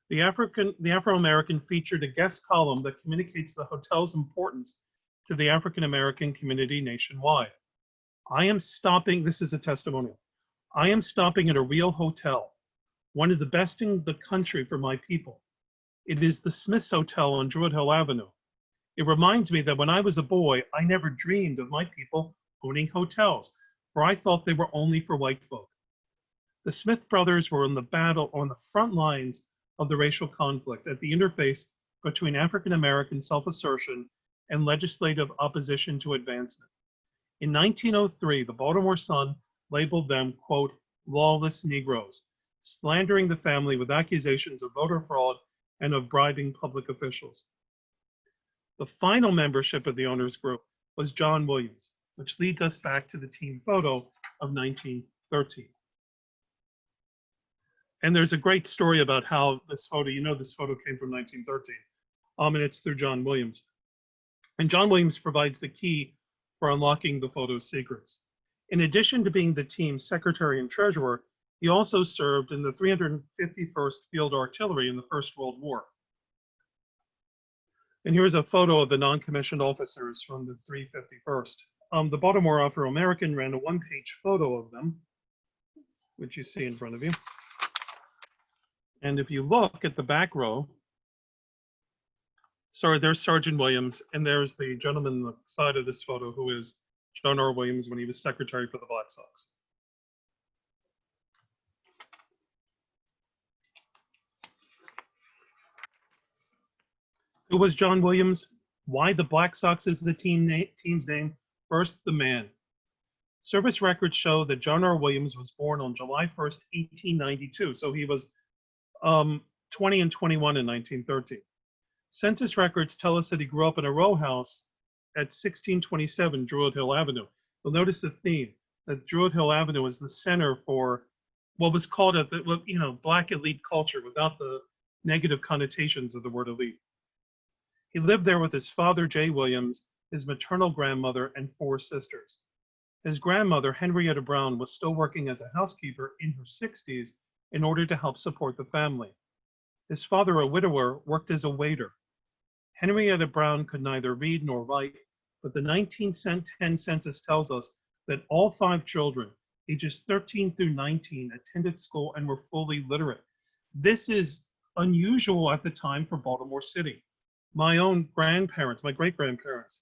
the Afro-American featured a guest column that communicates the hotel's importance to the African-American community nationwide. I am stopping, this is a testimonial, I am stopping at a real hotel, one of the best in the country for my people. It is the Smith's Hotel on Druid Hill Avenue. It reminds me that when I was a boy, I never dreamed of my people owning hotels, for I thought they were only for white folk. The Smith brothers were on the front lines of the racial conflict at the interface between African-American self-assertion and legislative opposition to advancement. In 1903, the Baltimore Sun labeled them, quote, lawless Negroes, slandering the family with accusations of voter fraud and of bribing public officials. The final membership of the owners group was John Williams, which leads us back to the team photo of 1913. And there's a great story about how this photo, this photo came from 1913, and it's through John Williams. And John Williams provides the key for unlocking the photo's secrets. In addition to being the team's secretary and treasurer, he also served in the 351st Field Artillery in the First World War. And here's a photo of the non-commissioned officers from the 351st. The Baltimore Afro-American ran a one-page photo of them, which you see in front of you. And if you look at the back row, sorry, there's Sergeant Williams, and there's the gentleman on the side of this photo who is John R. Williams when he was secretary for the Black Sox. Who was John Williams? Why the Black Sox is the team's name? First, the man. Service records show that John R. Williams was born on July 1st, 1892, so he was 20 and 21 in 1913. Census records tell us that he grew up in a row house at 1627 Druid Hill Avenue. You'll notice the theme, that Druid Hill Avenue is the center for what was called Black elite culture without the negative connotations of the word elite. He lived there with his father, J. Williams, his maternal grandmother, and 4 sisters. His grandmother, Henrietta Brown, was still working as a housekeeper in her 60s in order to help support the family. His father, a widower, worked as a waiter. Henrietta Brown could neither read nor write, but the 1910 census tells us that all 5 children, ages 13 through 19, attended school and were fully literate. This is unusual at the time for Baltimore City. My own grandparents, my great-grandparents,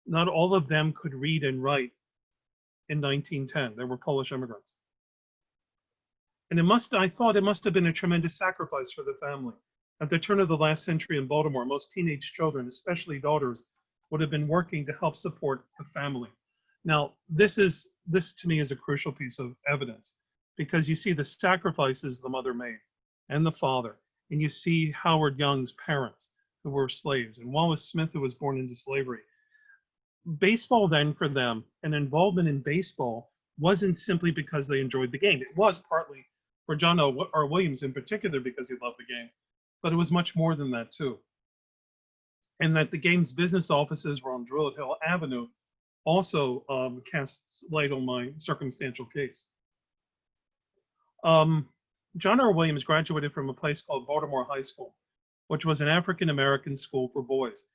not all of them could read and write in 1910. They were Polish immigrants. And I thought it must have been a tremendous sacrifice for the family. At the turn of the last century in Baltimore, most teenage children, especially daughters, would have been working to help support the family. Now, this to me is a crucial piece of evidence, because you see the sacrifices the mother made and the father, and you see Howard Young's parents who were slaves, and Wallace Smith, who was born into slavery. Baseball then for them, an involvement in baseball wasn't simply because they enjoyed the game. It was partly for John R. Williams in particular because he loved the game, but it was much more than that too. And that the game's business offices were on Druid Hill Avenue also casts light on my circumstantial case. John R. Williams graduated from a place called Baltimore High School, which was an African-American school for boys.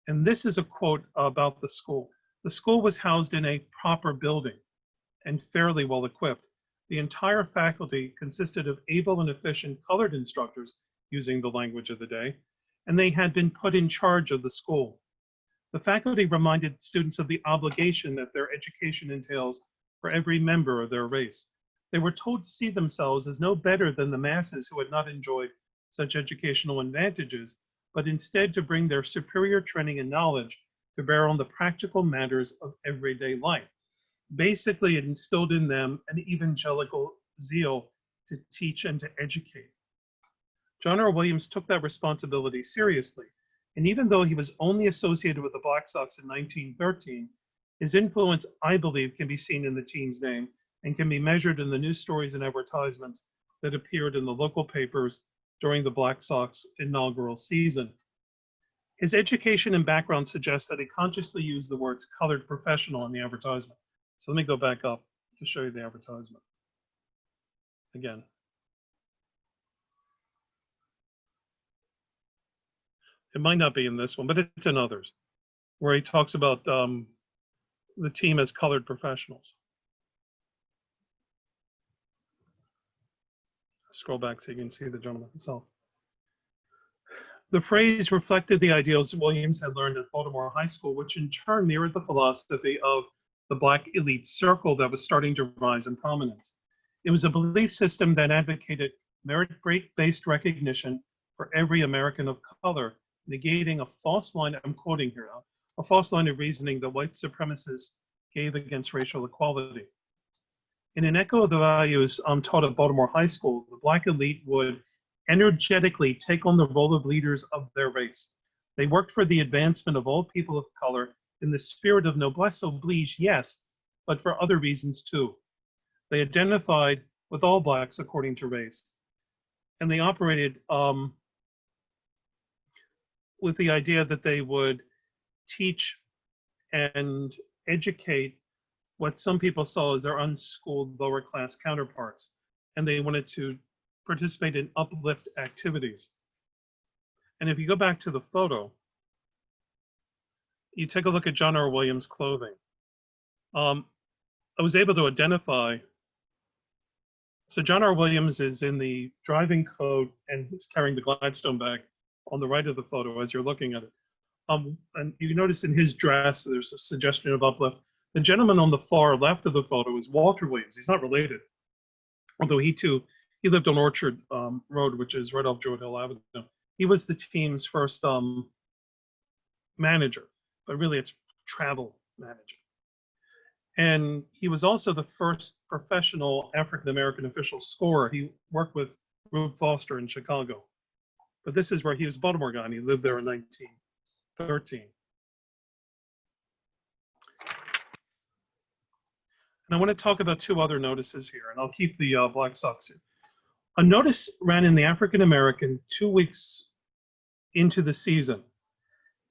And this is a quote about the school. The school was housed in a proper building and fairly well equipped. The entire faculty consisted of able and efficient colored instructors, using the language of the day, and they had been put in charge of the school. The faculty reminded students of the obligation that their education entails for every member of their race. They were told to see themselves as no better than the masses who had not enjoyed such educational advantages, but instead to bring their superior training and knowledge to bear on the practical matters of everyday life. Basically, it instilled in them an evangelical zeal to teach and to educate. John R. Williams took that responsibility seriously, and even though he was only associated with the Black Sox in 1913, his influence, I believe, can be seen in the team's name and can be measured in the news stories and advertisements that appeared in the local papers during the Black Sox inaugural season. His education and background suggests that he consciously used the words colored professional in the advertisement. So let me go back up to show you the advertisement again. It might not be in this one, but it's in others, where he talks about the team as colored professionals. Scroll back so you can see the gentleman himself. The phrase reflected the ideals Williams had learned at Baltimore High School, which in turn mirrored the philosophy of the Black elite circle that was starting to rise in prominence. It was a belief system that advocated merit-based recognition for every American of color, negating a false line, I'm quoting here now, a false line of reasoning that white supremacists gave against racial equality. In an echo of the values taught at Baltimore High School, the Black elite would energetically take on the role of leaders of their race. They worked for the advancement of all people of color in the spirit of noblesse oblige, yes, but for other reasons too. They identified with all Blacks according to race. And they operated with the idea that they would teach and educate what some people saw as their unschooled lower class counterparts. And they wanted to participate in uplift activities. And if you go back to the photo, you take a look at John R. Williams' clothing. I was able to identify, so John R. Williams is in the driving coat and he's carrying the Gladstone bag on the right of the photo as you're looking at it. And you notice in his dress, there's a suggestion of uplift. The gentleman on the far left of the photo is Walter Williams. He's not related, although he lived on Orchard Road, which is right off Druid Hill Avenue. He was the team's first manager, but really it's travel manager. And he was also the first professional African-American official scorer. He worked with Rube Foster in Chicago. But this is where he was a Baltimore guy, and he lived there in 1913. And I want to talk about two other notices here, and I'll keep the Black Sox here. A notice ran in the African American 2 weeks into the season,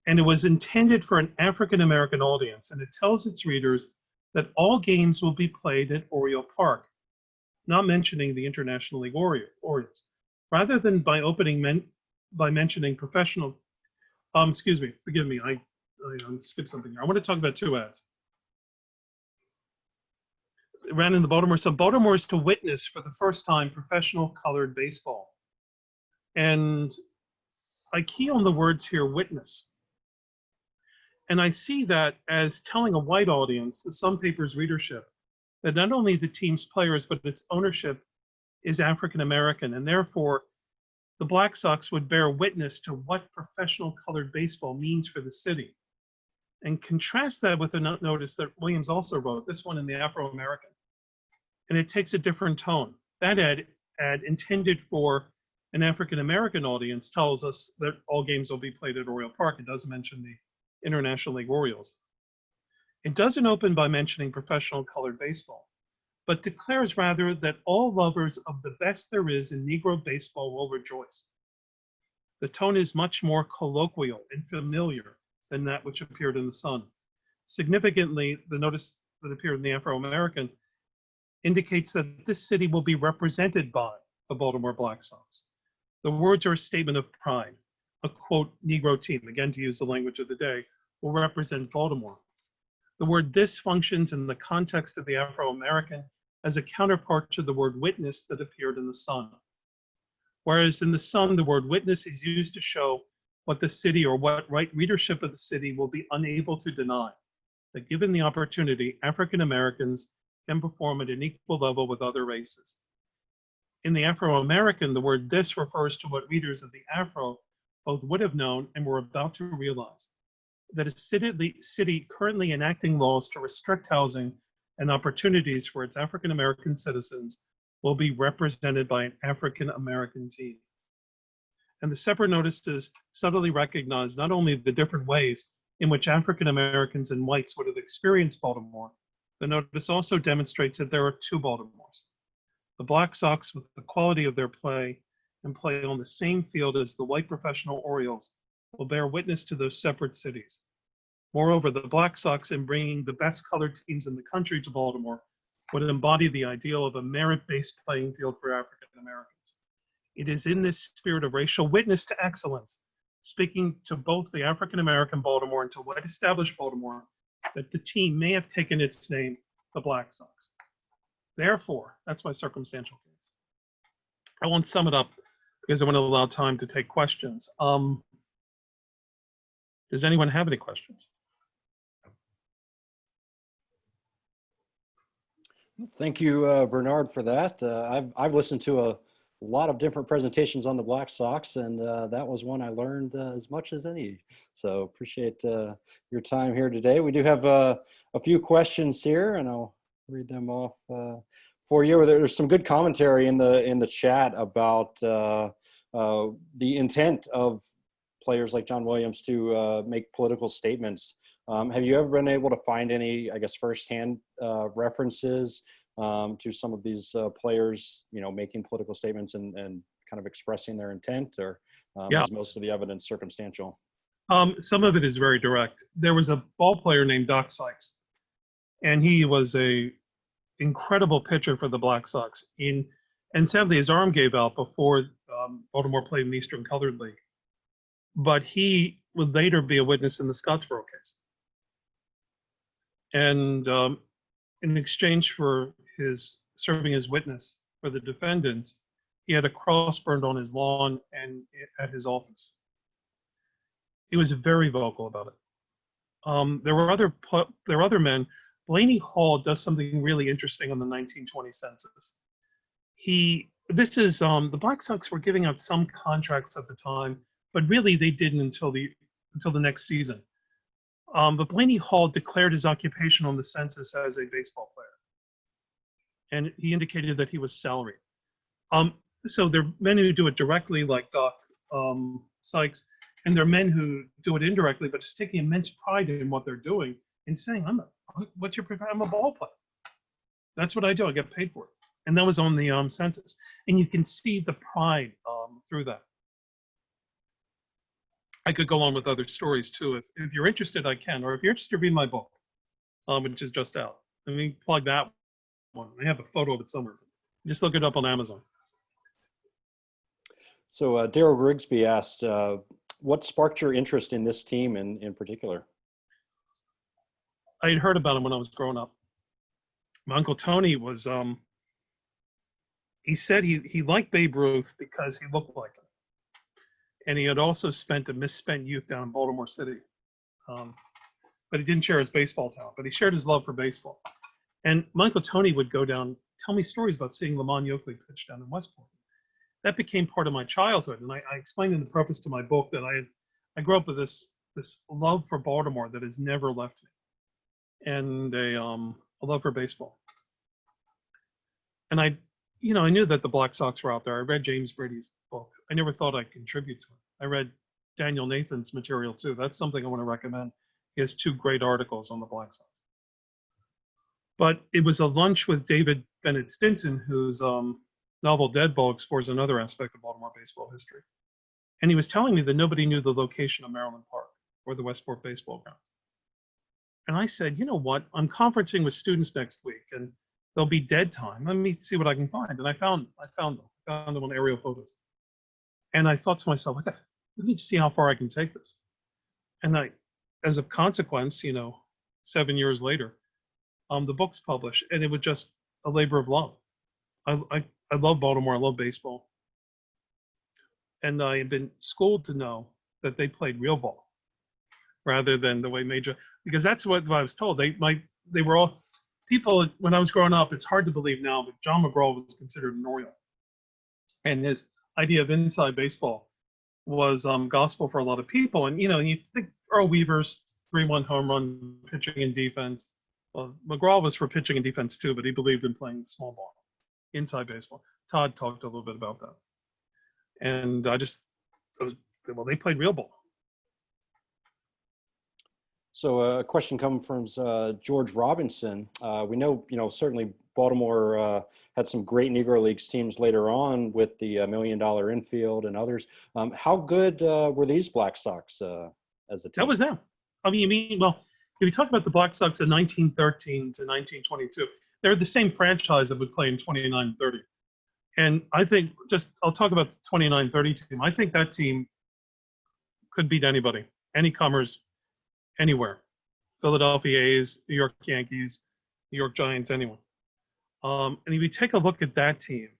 and it was intended for an African American audience, and it tells its readers that all games will be played at Oriole Park, not mentioning the International League Orioles. Rather than by mentioning professional, excuse me, forgive me, I skipped something here. I want to talk about two ads. It ran in the Baltimore Sun. Baltimore is to witness for the first time professional colored baseball. And I key on the words here, witness. And I see that as telling a white audience, the Sun paper's readership, that not only the team's players, but its ownership is African American, and therefore the Black Sox would bear witness to what professional colored baseball means for the city. And contrast that with a notice that Williams also wrote, this one in the Afro-American. And it takes a different tone. That ad intended for an African-American audience tells us that all games will be played at Oriole Park. It doesn't mention the International League Orioles. It doesn't open by mentioning professional colored baseball, but declares rather that all lovers of the best there is in Negro baseball will rejoice. The tone is much more colloquial and familiar than that which appeared in the Sun. Significantly, the notice that appeared in the Afro-American indicates that this city will be represented by the Baltimore Black Sox. The words are a statement of pride. A quote, Negro team, again to use the language of the day, will represent Baltimore. The word this functions in the context of the Afro-American as a counterpart to the word witness that appeared in the Sun. Whereas in the Sun, the word witness is used to show what the city or what right readership of the city will be unable to deny, that given the opportunity, African Americans can perform at an equal level with other races. In the Afro-American, the word this refers to what readers of the Afro both would have known and were about to realize, that a city currently enacting laws to restrict housing and opportunities for its African American citizens will be represented by an African American team. And the separate notices subtly recognize not only the different ways in which African Americans and whites would have experienced Baltimore, the notice also demonstrates that there are two Baltimores. The Black Sox, with the quality of their play and play on the same field as the white professional Orioles, will bear witness to those separate cities. Moreover, the Black Sox, in bringing the best colored teams in the country to Baltimore, would embody the ideal of a merit-based playing field for African Americans. It is in this spirit of racial witness to excellence, speaking to both the African American Baltimore and to white established Baltimore, that the team may have taken its name, the Black Sox. Therefore, that's my circumstantial case. I won't sum it up because I want to allow time to take questions. Does anyone have any questions? Thank you, Bernard, for that. I've listened to a lot of different presentations on the Black Sox, and that was one I learned as much as any. So appreciate your time here today. We do have a few questions here, and I'll read them off for you. There's some good commentary in the chat about the intent of players like John Williams to make political statements. Have you ever been able to find any, I guess, firsthand references to some of these players, making political statements and kind of expressing their intent, or is most of the evidence circumstantial? Some of it is very direct. There was a ball player named Doc Sykes, and he was a incredible pitcher for the Black Sox. And sadly, his arm gave out before Baltimore played in the Eastern Colored League. But he would later be a witness in the Scottsboro case. And in exchange for his serving as witness for the defendants, he had a cross burned on his lawn and at his office. He was very vocal about it. There were other men. Blaney Hall does something really interesting on the 1920 census. The Black Sox were giving out some contracts at the time, but really they didn't until the next season. But Blaney Hall declared his occupation on the census as a baseball player, and he indicated that he was salaried. So there are men who do it directly, like Doc Sykes, and there are men who do it indirectly, but just taking immense pride in what they're doing and saying, I'm a ball player. That's what I do. I get paid for it. And that was on the census. And you can see the pride through that. I could go on with other stories too. If you're interested, I can. Or if you're interested, read my book, which is just out. Let me plug that one. I have a photo of it somewhere. Just look it up on Amazon. So Daryl Grigsby asked, what sparked your interest in this team in particular? I had heard about him when I was growing up. My Uncle Tony was, he said he liked Babe Ruth because he looked like him. And he had also spent a misspent youth down in Baltimore City. But he didn't share his baseball talent, but he shared his love for baseball. And my Uncle Tony would go down, tell me stories about seeing Lamont Yoakley pitch down in Westport. That became part of my childhood. And I explained in the preface to my book that I grew up with this love for Baltimore that has never left me, and a love for baseball. And I knew that the Black Sox were out there. I read James Brady's book. I never thought I'd contribute to it. I read Daniel Nathan's material too. That's something I want to recommend. He has 2 great articles on the Black Sox. But it was a lunch with David Bennett Stinson, whose novel Deadball explores another aspect of Baltimore baseball history. And he was telling me that nobody knew the location of Maryland Park or the Westport baseball grounds. And I said, you know what? I'm conferencing with students next week, and there'll be dead time. Let me see what I can find. And I found them. I found them on aerial photos. And I thought to myself, let me see how far I can take this. And as a consequence, 7 years later, the book's published, and it was just a labor of love. I love Baltimore. I love baseball. And I have been schooled to know that they played real ball rather than the way major, because that's what I was told. They were all people when I was growing up. It's hard to believe now, but John McGraw was considered an Oriole, and his idea of inside baseball was gospel for a lot of people. And you think Earl Weaver's 3-1 home run, pitching and defense. Well, McGraw was for pitching and defense too, but he believed in playing small ball, inside baseball. Todd talked a little bit about that. And well, they played real ball. So a question coming from George Robinson. We know, certainly Baltimore had some great Negro Leagues teams later on with the $1 Million Infield and others. How good were these Black Sox as a team? That was them. I mean, well, if you talk about the Black Sox in 1913 to 1922, they're the same franchise that would play in 29-30. And I think I'll talk about the 29-30 team. I think that team could beat anybody, any comers, anywhere. Philadelphia A's, New York Yankees, New York Giants, anyone. And if you take a look at that team,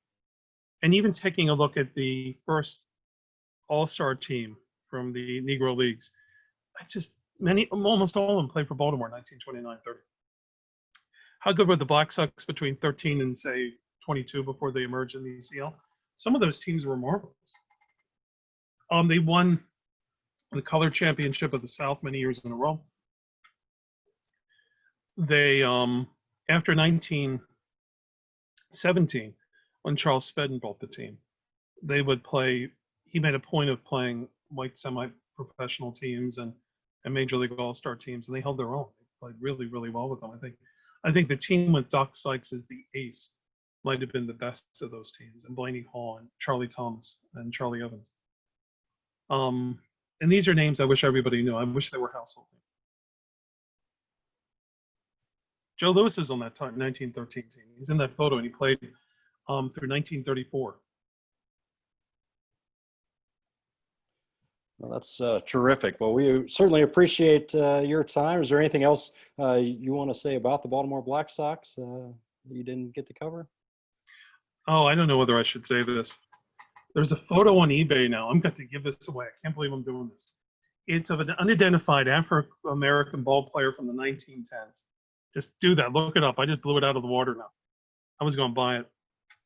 and even taking a look at the first all-star team from the Negro Leagues, almost all of them played for Baltimore in 1929-30. How good were the Black Sox between 13 and, say, 22 before they emerged in the ECL? Some of those teams were marvelous. They won the color championship of the South many years in a row. They, after 1917, when Charles Spedden bought the team, he made a point of playing white semi-professional teams and Major League All-Star teams, and they held their own. They played really, really well with them. I think the team with Doc Sykes as the ace might have been the best of those teams, and Blaney Hall and Charlie Thomas and Charlie Evans. And these are names I wish everybody knew. I wish they were household names. Joe Louis was on that 1913 team. He's in that photo, and he played through 1934. Well, that's terrific. Well, we certainly appreciate your time. Is there anything else you want to say about the Baltimore Black Sox that you didn't get to cover? Oh, I don't know whether I should say this. There's a photo on eBay now. I'm going to give this away. I can't believe I'm doing this. It's of an unidentified Afro-American ball player from the 1910s. Just do that. Look it up. I just blew it out of the water now. I was going to buy it.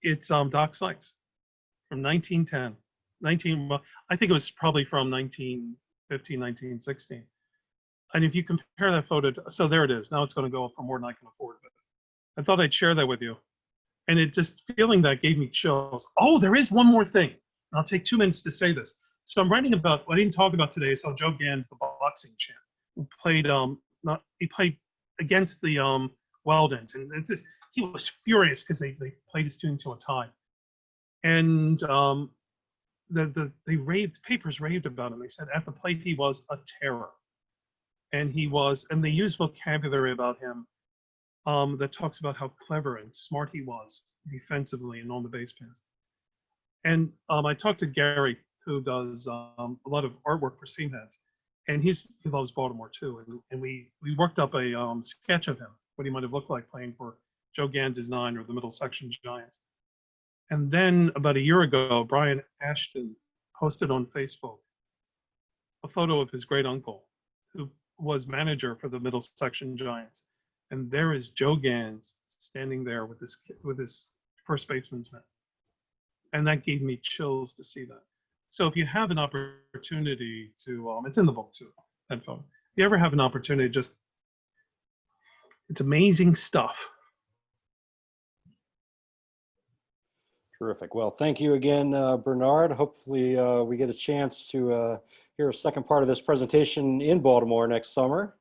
It's Doc Sykes from 1910. I think it was probably from 1915, 1916. And if you compare that photo, so there it is. Now it's going to go up for more than I can afford. But I thought I'd share that with you. And feeling that gave me chills. Oh, there is one more thing. I'll take 2 minutes to say this. So I'm writing about, what I didn't talk about today is how Joe Gans, the boxing champ, who played, he played against the Weldons. And he was furious because they played his team to a tie. And papers raved about him. They said at the plate he was a terror. And they used vocabulary about him that talks about how clever and smart he was defensively and on the base paths. And I talked to Gary, who does a lot of artwork for Seamheads, and he loves Baltimore too. And we worked up a sketch of him, what he might have looked like playing for Joe Gans' 9 or the middle section Giants. And then about a year ago, Brian Ashton posted on Facebook a photo of his great uncle, who was manager for the middle section Giants. And there is Joe Gans standing there with his first baseman's mitt. And that gave me chills to see that. So if you have an opportunity to, it's in the book too, that photo. If you ever have an opportunity, it's amazing stuff. Terrific. Well, thank you again, Bernard. Hopefully we get a chance to hear a second part of this presentation in Baltimore next summer.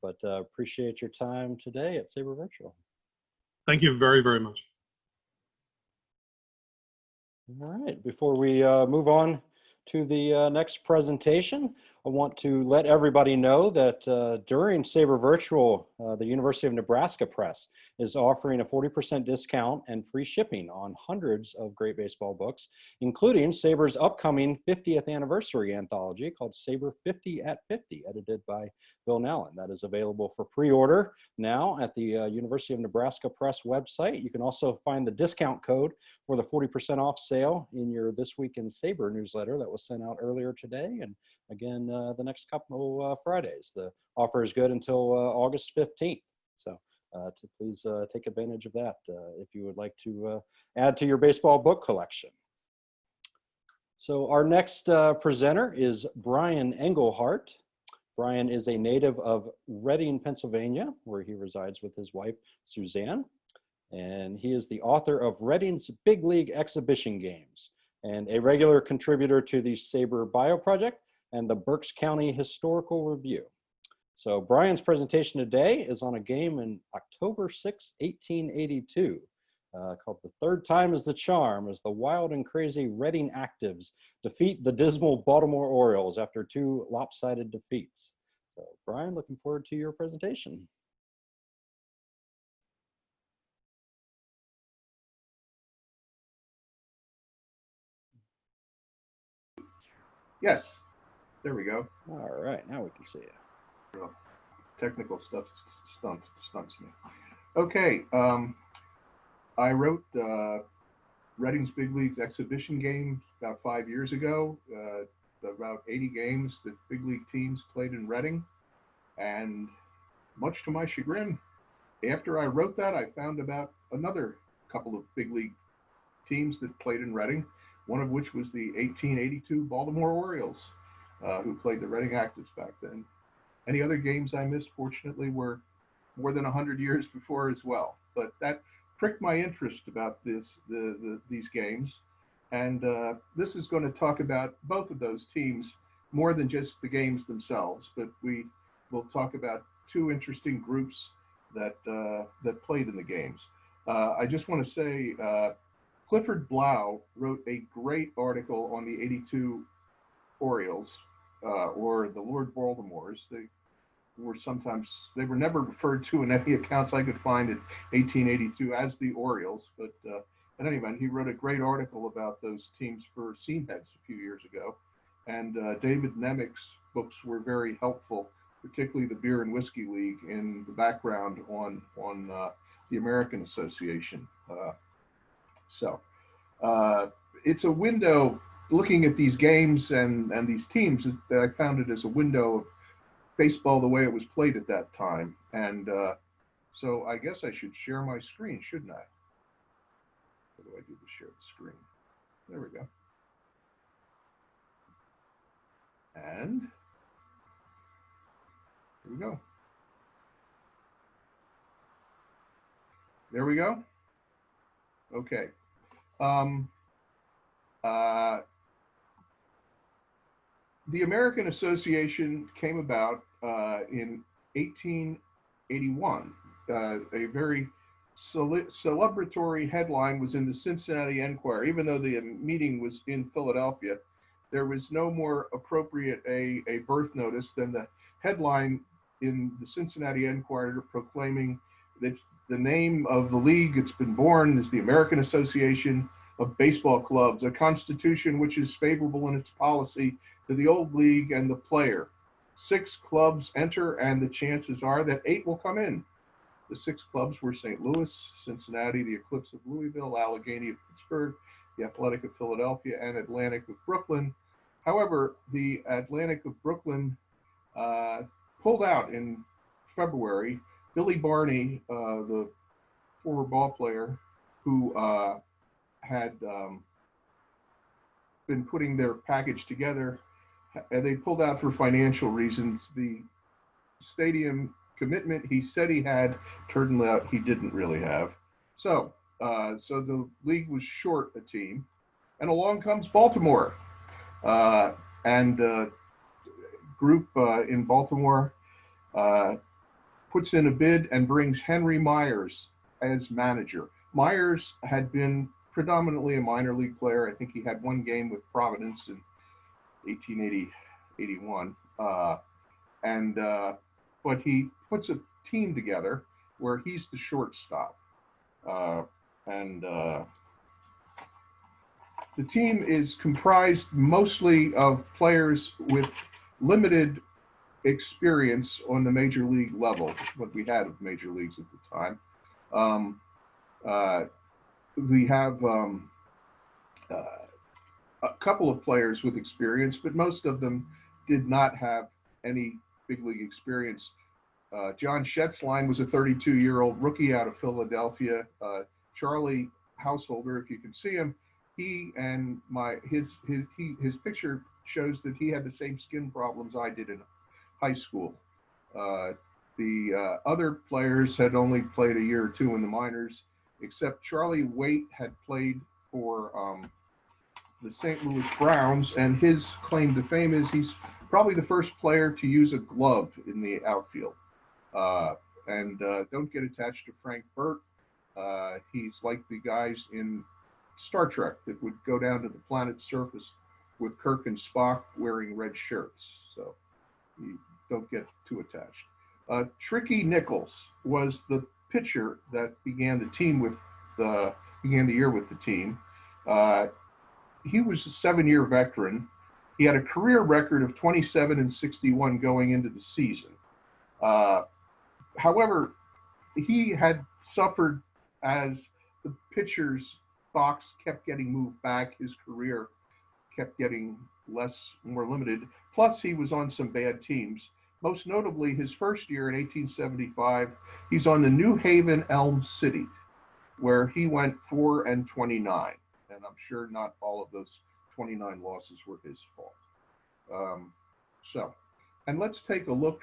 But appreciate your time today at SABR Virtual. Thank you very, very much. All right. Before we move on to the next presentation, I want to let everybody know that during SABR Virtual, the University of Nebraska Press is offering a 40% discount and free shipping on hundreds of great baseball books, including SABR's upcoming 50th anniversary anthology called SABR 50 at 50, edited by Bill Nallen. That is available for pre-order now at the University of Nebraska Press website. You can also find the discount code for the 40% off sale in your This Week in SABR newsletter that was sent out earlier today. And again, the next couple Fridays. The offer is good until August 15th. So to please take advantage of that if you would like to add to your baseball book collection. So our next presenter is Brian Engelhardt. Brian is a native of Reading, Pennsylvania, where he resides with his wife, Suzanne. And he is the author of Reading's Big League Exhibition Games and a regular contributor to the SABR Bio Project and the Berks County Historical Review. So Brian's presentation today is on a game in October 6, 1882, called The Third Time is the Charm, as the wild and crazy Reading Actives defeat the dismal Baltimore Orioles after 2 lopsided defeats. So Brian, looking forward to your presentation. Yes, there we go. All right, now we can see it. Technical stuff stunts me. Okay, I wrote Reading's Big Leagues Exhibition Games about 5 years ago. About 80 games that big league teams played in Reading, and much to my chagrin, after I wrote that, I found about another couple of big league teams that played in Reading, one of which was the 1882 Baltimore Orioles, who played the Reading Actives back then. Any other games I missed, fortunately, were more than 100 years before as well. But that pricked my interest about these games. And this is going to talk about both of those teams more than just the games themselves, but we will talk about 2 interesting groups that played in the games. I just want to say, Clifford Blau wrote a great article on the 82 Orioles, or the Lord Baltimores. They were never referred to in any accounts I could find in 1882 as the Orioles, but in any event, he wrote a great article about those teams for Seamheads a few years ago. And David Nemec's books were very helpful, particularly the Beer and Whiskey League, in the background on the American Association. So it's a window, looking at these games and these teams, I found it as a window of baseball the way it was played at that time. And so I guess I should share my screen, shouldn't I? What do I do to share the screen? There we go. And here we go. There we go. Okay. The American Association came about in 1881. A very celebratory headline was in the Cincinnati Enquirer. Even though the meeting was in Philadelphia, there was no more appropriate a birth notice than the headline in the Cincinnati Enquirer proclaiming that the name of the league it's been born is the American Association of Baseball Clubs, a constitution which is favorable in its policy to the old league and the player. 6 clubs enter, and the chances are that 8 will come in. The 6 clubs were St. Louis, Cincinnati, the Eclipse of Louisville, Allegheny of Pittsburgh, the Athletic of Philadelphia, and Atlantic of Brooklyn. However, the Atlantic of Brooklyn pulled out in February. Billy Barney, the former ball player who had been putting their package together, and they pulled out for financial reasons. The stadium commitment he said he had turned out he didn't really have. So the league was short a team, and along comes Baltimore, and group in Baltimore puts in a bid and brings Henry Myers as manager. Myers had been predominantly a minor league player. I think he had 1 game with Providence in 1880-81. But he puts a team together where he's the shortstop. The team is comprised mostly of players with limited experience on the major league level, what we had of major leagues at the time. We have a couple of players with experience, but most of them did not have any big league experience. John Schetzline was a 32-year-old rookie out of Philadelphia. Charlie Householder, if you can see him, he and his picture shows that he had the same skin problems I did in high school. The other players had only played a year or two in the minors, except Charlie Waite had played for the St. Louis Browns, and his claim to fame is he's probably the first player to use a glove in the outfield. Don't get attached to Frank Burt. He's like the guys in Star Trek that would go down to the planet's surface with Kirk and Spock wearing red shirts. So you don't get too attached. Tricky Nichols was the pitcher that began the year with the team. He was a 7-year veteran. He had a career record of 27-61 going into the season. However, he had suffered as the pitcher's box kept getting moved back. His career kept getting more limited. Plus, he was on some bad teams. Most notably, his first year in 1875, he's on the New Haven Elm City, where he went 4-29. And I'm sure not all of those 29 losses were his fault. And let's take a look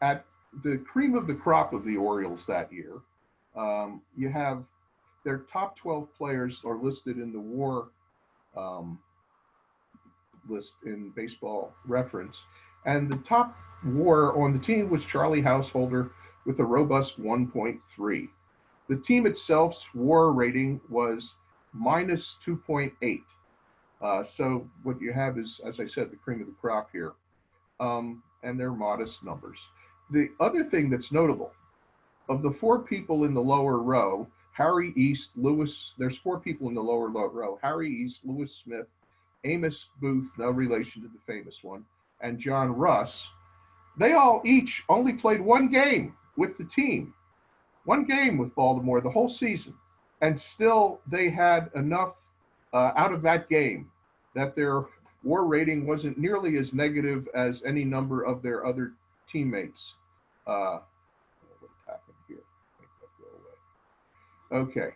at the cream of the crop of the Orioles that year. You have their top 12 players are listed in the WAR list in Baseball Reference. And the top WAR on the team was Charlie Householder with a robust 1.3. The team itself's WAR rating was minus 2.8. So what you have is, as I said, the cream of the crop here. And they're modest numbers. The other thing that's notable, of the 4 people in the lower row, Harry East, there's 4 people in the lower row, Harry East, Lewis Smith, Amos Booth, no relation to the famous one, and John Russ, they all each only played 1 game with the team, 1 game with Baltimore the whole season. And still they had enough out of that game that their WAR rating wasn't nearly as negative as any number of their other teammates. What happened here? Make that go away. Okay.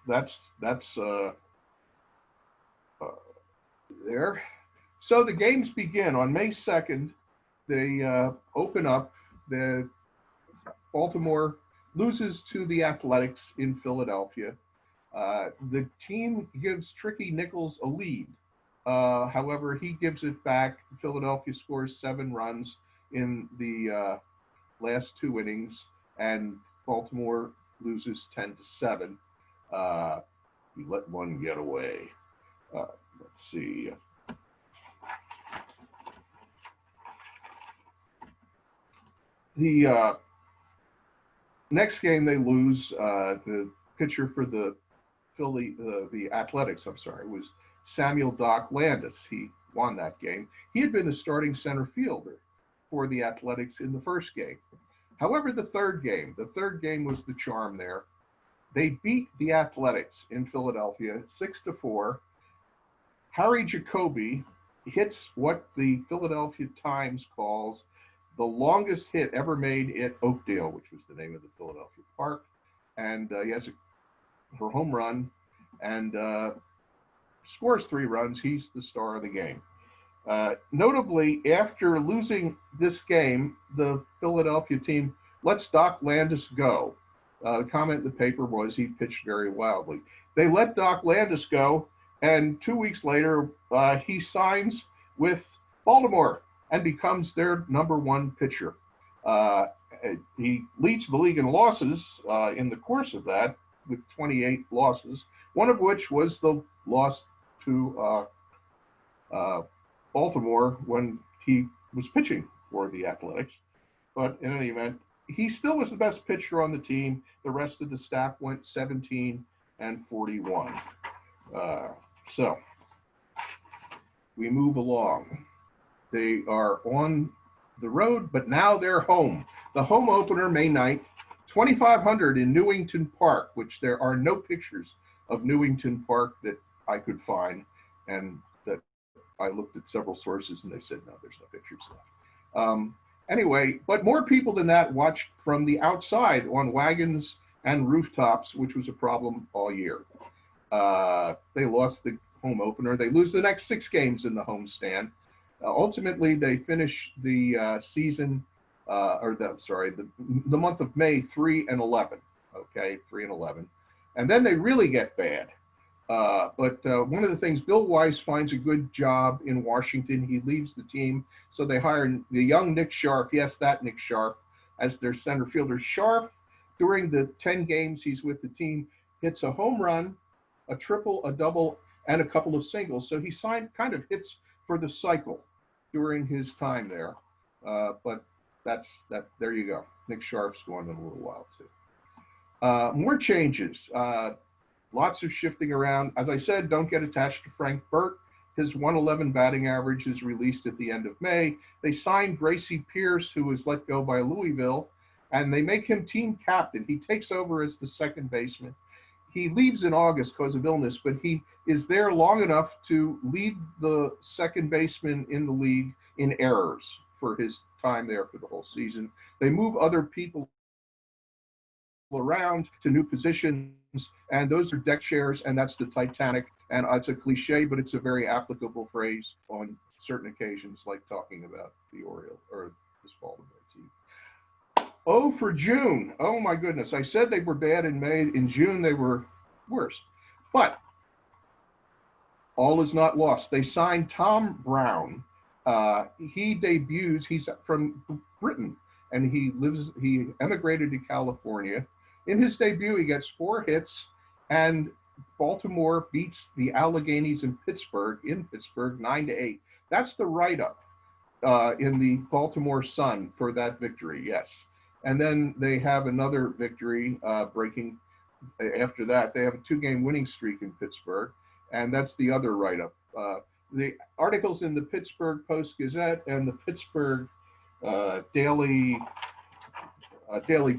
That's there. So the games begin on May 2nd. They open up. The Baltimore loses to the Athletics in Philadelphia. The team gives Tricky Nichols a lead. However, he gives it back. Philadelphia scores 7 runs in the last 2 innings, and Baltimore loses 10-7. We let one get away. Let's see. The next game they lose. The pitcher for the Athletics, was Samuel Doc Landis. He won that game. He had been the starting center fielder for the Athletics in the first game. However, the third game was the charm there. They beat the Athletics in Philadelphia 6-4. Harry Jacoby hits what the Philadelphia Times calls the longest hit ever made at Oakdale, which was the name of the Philadelphia park. And he has a home run and scores 3 runs. He's the star of the game. Notably, after losing this game, the Philadelphia team lets Doc Landis go. The comment in the paper was he pitched very wildly. They let Doc Landis go, and 2 weeks later, he signs with Baltimore and becomes their #1 pitcher. He leads the league in losses in the course of that with 28 losses, one of which was the loss to Baltimore when he was pitching for the Athletics. But in any event, he still was the best pitcher on the team. The rest of the staff went 17 and 41. So we move along. They are on the road, but now they're home. The home opener, May 9th, 2,500 in Newington Park, which there are no pictures of Newington Park that I could find, and that I looked at several sources and they said, no, there's no pictures left. Anyway, but more people than that watched from the outside on wagons and rooftops, which was a problem all year. They lost the home opener. They lose the next 6 games in the homestand. Ultimately, they finish the season, the month of May 3-11. Okay, 3-11, and then they really get bad. But one of the things, Bill Weiss finds a good job in Washington. He leaves the team, so they hire the young Nick Scharf. Yes, that Nick Scharf as their center fielder. Scharf, during the 10 games he's with the team, hits a home run, a triple, a double, and a couple of singles. So he kind of hits for the cycle during his time there. But that's that. There you go. Nick Scharf's gone in a little while too. More changes. Lots of shifting around. As I said, don't get attached to Frank Burt. His 111 batting average is released at the end of May. They signed Gracie Pierce, who was let go by Louisville, and they make him team captain. He takes over as the second baseman. He leaves in August because of illness, but he is there long enough to lead the second baseman in the league in errors for his time there for the whole season. They move other people around to new positions, and those are deck chairs, and that's the Titanic. And it's a cliche, but it's a very applicable phrase on certain occasions, like talking about the Orioles or this Baltimore team. Oh, for June. Oh my goodness. I said they were bad in May. In June, they were worse. But all is not lost. They signed Tom Brown. He debuts, he's from Britain, and he emigrated to California. In his debut, he gets 4 hits, and Baltimore beats the Alleghenies in Pittsburgh 9-8. That's the write-up in the Baltimore Sun for that victory, yes. And then they have another victory breaking after that. They have a 2-game winning streak in Pittsburgh, and that's the other write-up. The articles in the Pittsburgh Post-Gazette and the Pittsburgh Daily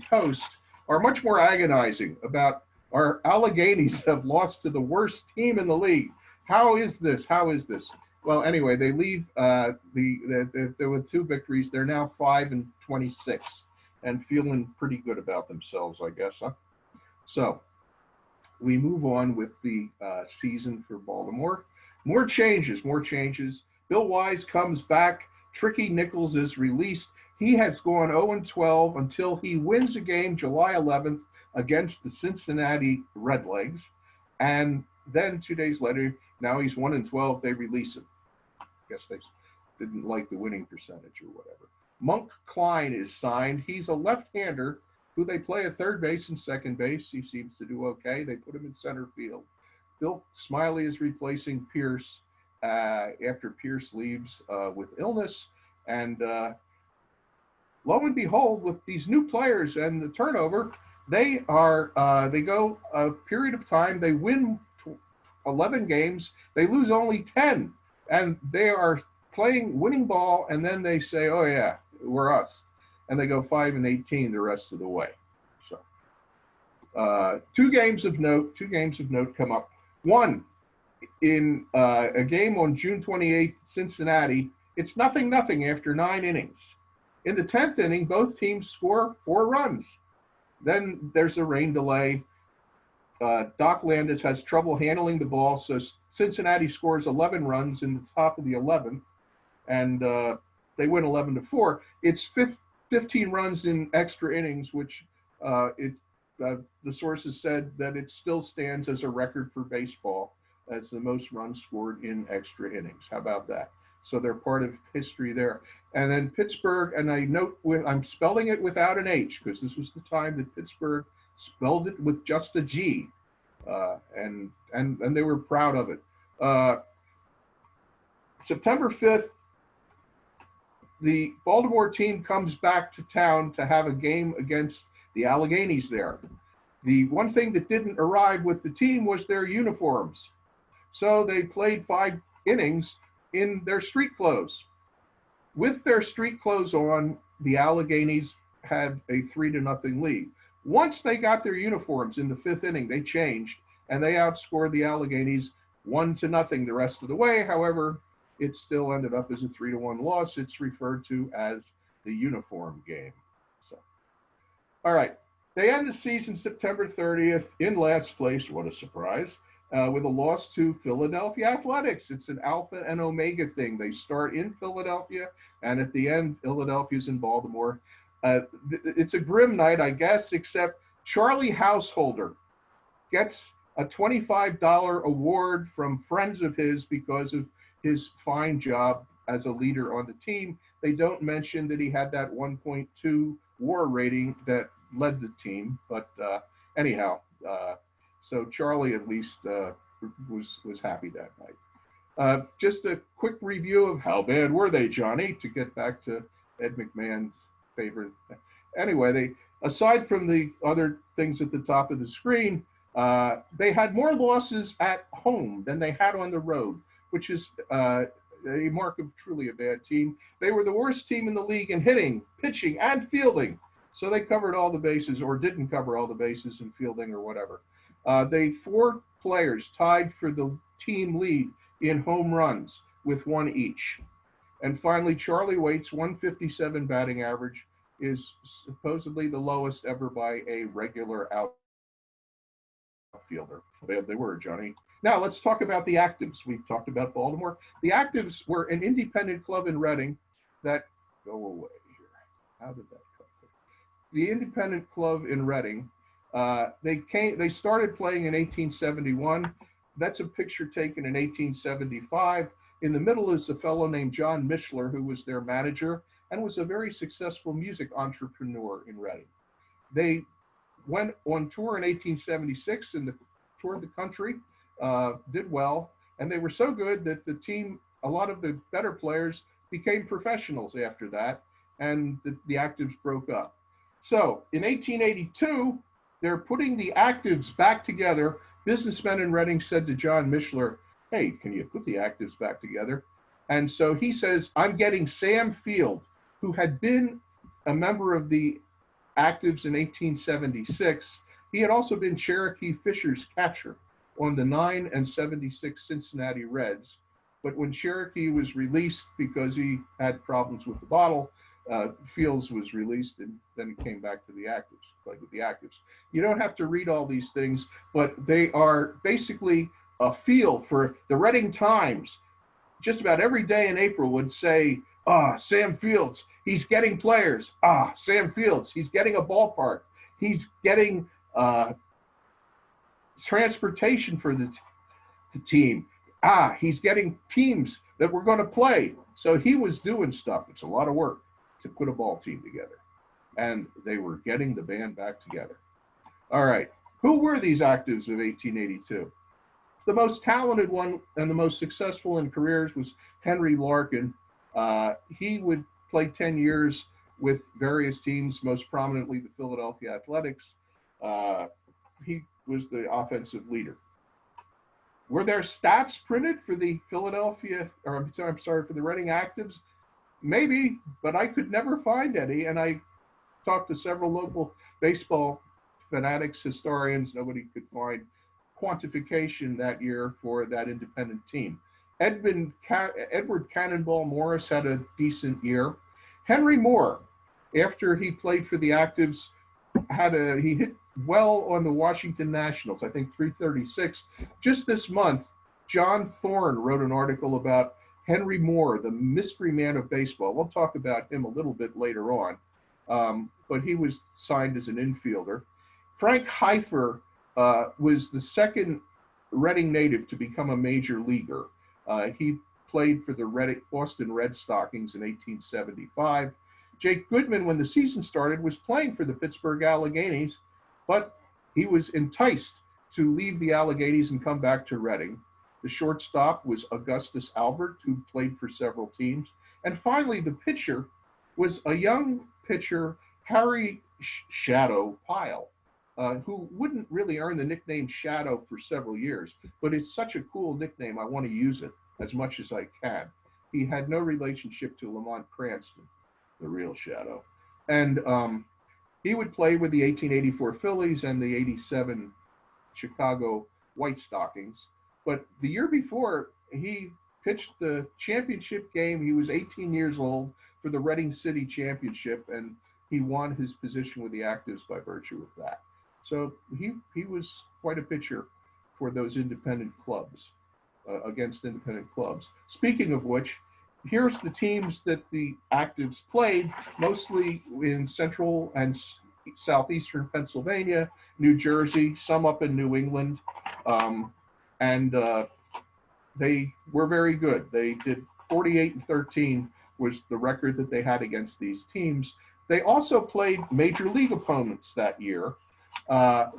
Post are much more agonizing about our Alleghenies have lost to the worst team in the league. How is this? How is this? Well, anyway, they leave there were 2 victories. They're now 5-26 and feeling pretty good about themselves, I guess. Huh? So we move on with the season for Baltimore. More changes. Bill Wise comes back. Tricky Nichols is released. He has gone 0-12 until he wins a game July 11th against the Cincinnati Redlegs. And then 2 days later, now he's 1-12, they release him. I guess they didn't like the winning percentage or whatever. Monk Klein is signed. He's a left-hander who they play at third base and second base. He seems to do okay. They put him in center field. Bill Smiley is replacing Pierce after Pierce leaves with illness. And lo and behold, with these new players and the turnover, they go a period of time, they win 11 games, they lose only 10, and they are playing winning ball, and then they say, oh yeah, we're us, and they go 5-18 the rest of the way. So 2 games of note come up. One, in a game on June 28th, Cincinnati, it's 0-0 after 9 innings. In the 10th inning, both teams score 4 runs. Then there's a rain delay. Doc Landis has trouble handling the ball, so Cincinnati scores 11 runs in the top of the 11th, and they win 11-4. It's 15 runs in extra innings, which the sources said that it still stands as a record for baseball as the most runs scored in extra innings. How about that? So they're part of history there. And then Pittsburgh, and I note I'm spelling it without an H because this was the time that Pittsburgh spelled it with just a G, and they were proud of it. September 5th, the Baltimore team comes back to town to have a game against the Alleghenies there. The one thing that didn't arrive with the team was their uniforms. So they played 5 innings in their street clothes. With their street clothes on, the Alleghenies had a 3-0 lead. Once they got their uniforms in the 5th inning, they changed and they outscored the Alleghenies 1-0 the rest of the way. However, it still ended up as a 3-1 loss. It's referred to as the uniform game. So, all right. They end the season September 30th in last place. What a surprise. With a loss to Philadelphia Athletics. It's an alpha and omega thing. They start in Philadelphia, and at the end, Philadelphia's in Baltimore. It's a grim night, I guess, except Charlie Householder gets a $25 award from friends of his because of his fine job as a leader on the team. They don't mention that he had that 1.2 WAR rating that led the team, but anyhow, so Charlie at least was happy that night. Just a quick review of how bad were they, Johnny, to get back to Ed McMahon's favorite. Anyway, aside from the other things at the top of the screen, they had more losses at home than they had on the road, which is a mark of truly a bad team. They were the worst team in the league in hitting, pitching, and fielding. So they covered all the bases, or didn't cover all the bases in fielding or whatever. They 4 players tied for the team lead in home runs with 1 each. And finally, Charlie Waite's 157 batting average is supposedly the lowest ever by a regular outfielder. Bad they were, Johnny. Now let's talk about the Actives. We've talked about Baltimore. The Actives were an independent club in Reading that, go away here. How did that come? The independent club in Reading, they started playing in 1871. That's a picture taken in 1875. In the middle is a fellow named John Mishler, who was their manager and was a very successful music entrepreneur in Reading. They went on tour in 1876 and toured the country, did well, and they were so good that the team, a lot of the better players, became professionals after that, and the Actives broke up. So in 1882, they're putting the Actives back together. Businessmen in Reading said to John Mishler, hey, can you put the Actives back together? And so he says, I'm getting Sam Field, who had been a member of the Actives in 1876. He had also been Cherokee Fisher's catcher on the 9 and 76 Cincinnati Reds. But when Cherokee was released because he had problems with the bottle, Fields was released and then came back to the Actives, played with the Actives. You don't have to read all these things, but they are basically a feel for the Reading Times. Just about every day in April would say, Sam Fields, he's getting players. Sam Fields, he's getting a ballpark. He's getting transportation for the team. He's getting teams that we're going to play. So he was doing stuff. It's a lot of work to put a ball team together. And they were getting the band back together. All right. Who were these Actives of 1882? The most talented one and the most successful in careers was Henry Larkin. He would play 10 years with various teams, most prominently the Philadelphia Athletics. He was the offensive leader. Were there stats printed for the Philadelphia, or I'm sorry, for the Reading Actives? Maybe, but I could never find any. And I talked to several local baseball fanatics, historians. Nobody could find quantification that year for that independent team. Edward Cannonball Morris had a decent year. Henry Moore, after he played for the Actives, he hit well on the Washington Nationals, I think 336. Just this month, John Thorne wrote an article about Henry Moore, the mystery man of baseball. We'll talk about him a little bit later on, but he was signed as an infielder. Frank Heifer was the second Reading native to become a major leaguer. He played for the Boston Red Stockings in 1875. Jake Goodman, when the season started, was playing for the Pittsburgh Alleghenies, but he was enticed to leave the Alleghenies and come back to Reading. The shortstop was Augustus Albert, who played for several teams. And finally, the pitcher was a young pitcher, Harry Shadow Pyle, who wouldn't really earn the nickname Shadow for several years, but it's such a cool nickname, I want to use it as much as I can. He had no relationship to Lamont Cranston, the real Shadow. And he would play with the 1884 Phillies and the 87 Chicago White Stockings. But the year before, he pitched the championship game. He was 18 years old for the Reading City Championship, and he won his position with the Actives by virtue of that. So he was quite a pitcher for those independent clubs, against independent clubs. Speaking of which, here's the teams that the Actives played, mostly in central and southeastern Pennsylvania, New Jersey, some up in New England, and they were very good. They did 48-13 was the record that they had against these teams. They also played major league opponents that year.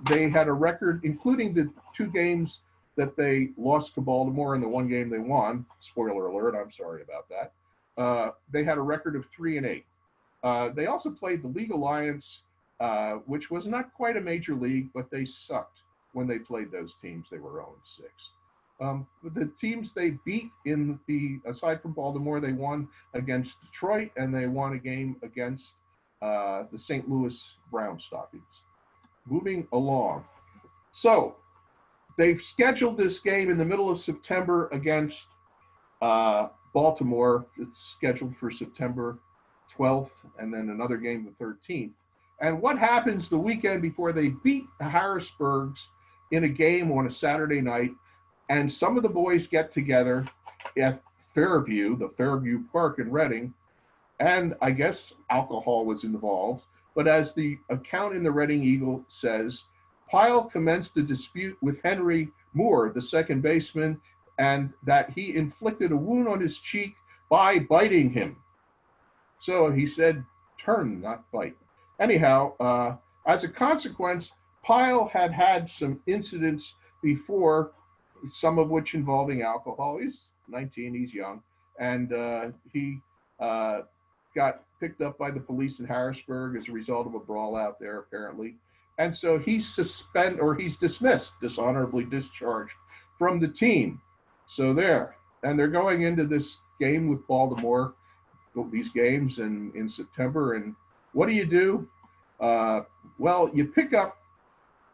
They had a record, including the 2 games that they lost to Baltimore and the 1 game they won. Spoiler alert, I'm sorry about that. They had a record of 3-8. They also played the League Alliance, which was not quite a major league, but they sucked when they played those teams. They were 0-6. The teams they beat in the, aside from Baltimore, they won against Detroit, and they won a game against the St. Louis Brown Stockings. Moving along. So they've scheduled this game in the middle of September against Baltimore. It's scheduled for September 12th, and then another game the 13th. And what happens the weekend before they beat the Harrisburgs in a game on a Saturday night, and some of the boys get together at Fairview, the Fairview Park in Reading, and I guess alcohol was involved. But as the account in the Reading Eagle says, Pyle commenced a dispute with Henry Moore, the second baseman, and that he inflicted a wound on his cheek by biting him. So he said, turn, not bite. Anyhow, as a consequence, Pyle had some incidents before, some of which involving alcohol. He's 19, he's young, and he got picked up by the police in Harrisburg as a result of a brawl out there, apparently. And so he's dismissed, dishonorably discharged from the team. So there, and they're going into this game with Baltimore, these games in September. And what do? Well, you pick up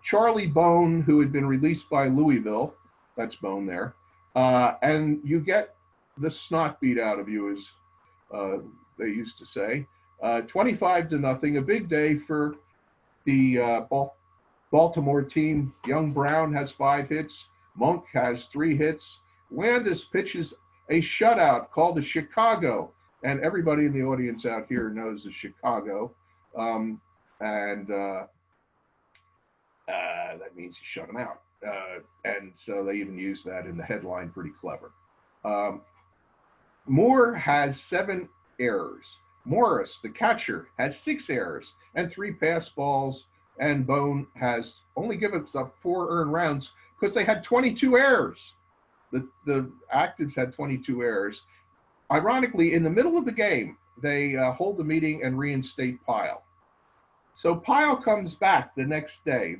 Charlie Bone, who had been released by Louisville. That's Bone there. And you get the snot beat out of you, as they used to say. 25-0, a big day for the Baltimore team. Young Brown has 5 hits. Monk has 3 hits. Landis pitches a shutout called the Chicago. And everybody in the audience out here knows the Chicago. That means you shut them out. And so they even use that in the headline, pretty clever. Moore has 7 errors. Morris, the catcher, has 6 errors and 3 pass balls. And Bone has only given up 4 earned runs because they had 22 errors. The Actives had 22 errors. Ironically, in the middle of the game, they hold the meeting and reinstate Pyle. So Pyle comes back the next day.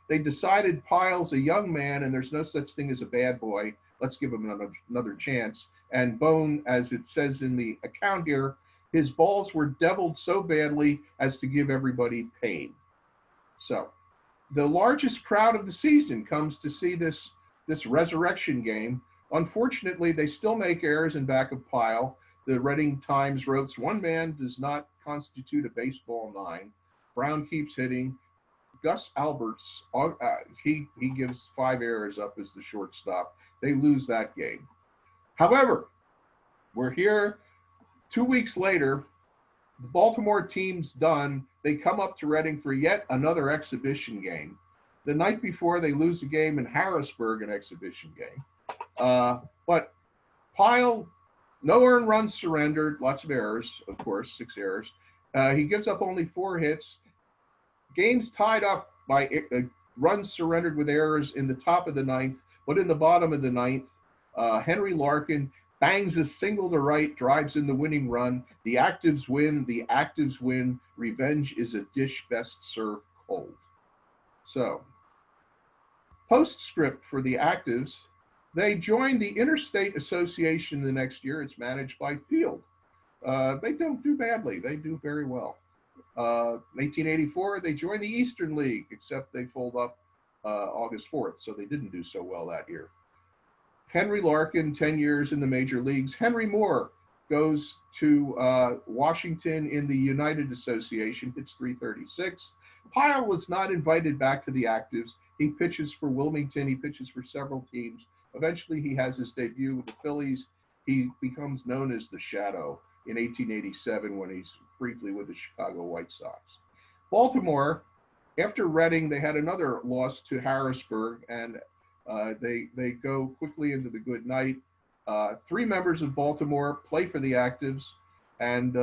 They decided Pyle's a young man and there's no such thing as a bad boy. Let's give him another chance. And Bone, as it says in the account here, his balls were deviled so badly as to give everybody pain. So the largest crowd of the season comes to see this resurrection game. Unfortunately, they still make errors in back of Pyle. The Reading Times wrote, "One man does not constitute a baseball 9. Brown keeps hitting. Gus Alberts, he gives 5 errors up as the shortstop. They lose that game. However, we're here 2 weeks later. The Baltimore team's done. They come up to Reading for yet another exhibition game. The night before, they lose a game in Harrisburg, an exhibition game. But Pyle, no earned runs surrendered, lots of errors, of course, 6 errors. He gives up only 4 hits. Games tied up by runs surrendered with errors in the top of the 9th, but in the bottom of the 9th, Henry Larkin bangs a single to right, drives in the winning run. The actives win. The actives win. Revenge is a dish best served cold. So, postscript for the actives, they joined the Interstate Association the next year. It's managed by Field. They don't do badly. They do very well. 1884, they joined the Eastern League, except they fold up August 4th, so they didn't do so well that year. Henry Larkin, 10 years in the major leagues. Henry Moore goes to Washington in the United Association, hits .336. Pyle was not invited back to the actives. He pitches for Wilmington. He pitches for several teams. Eventually, he has his debut with the Phillies. He becomes known as the Shadow in 1887 when he's briefly with the Chicago White Sox. Baltimore, after Reading, they had another loss to Harrisburg, and they go quickly into the good night. 3 members of Baltimore play for the actives, and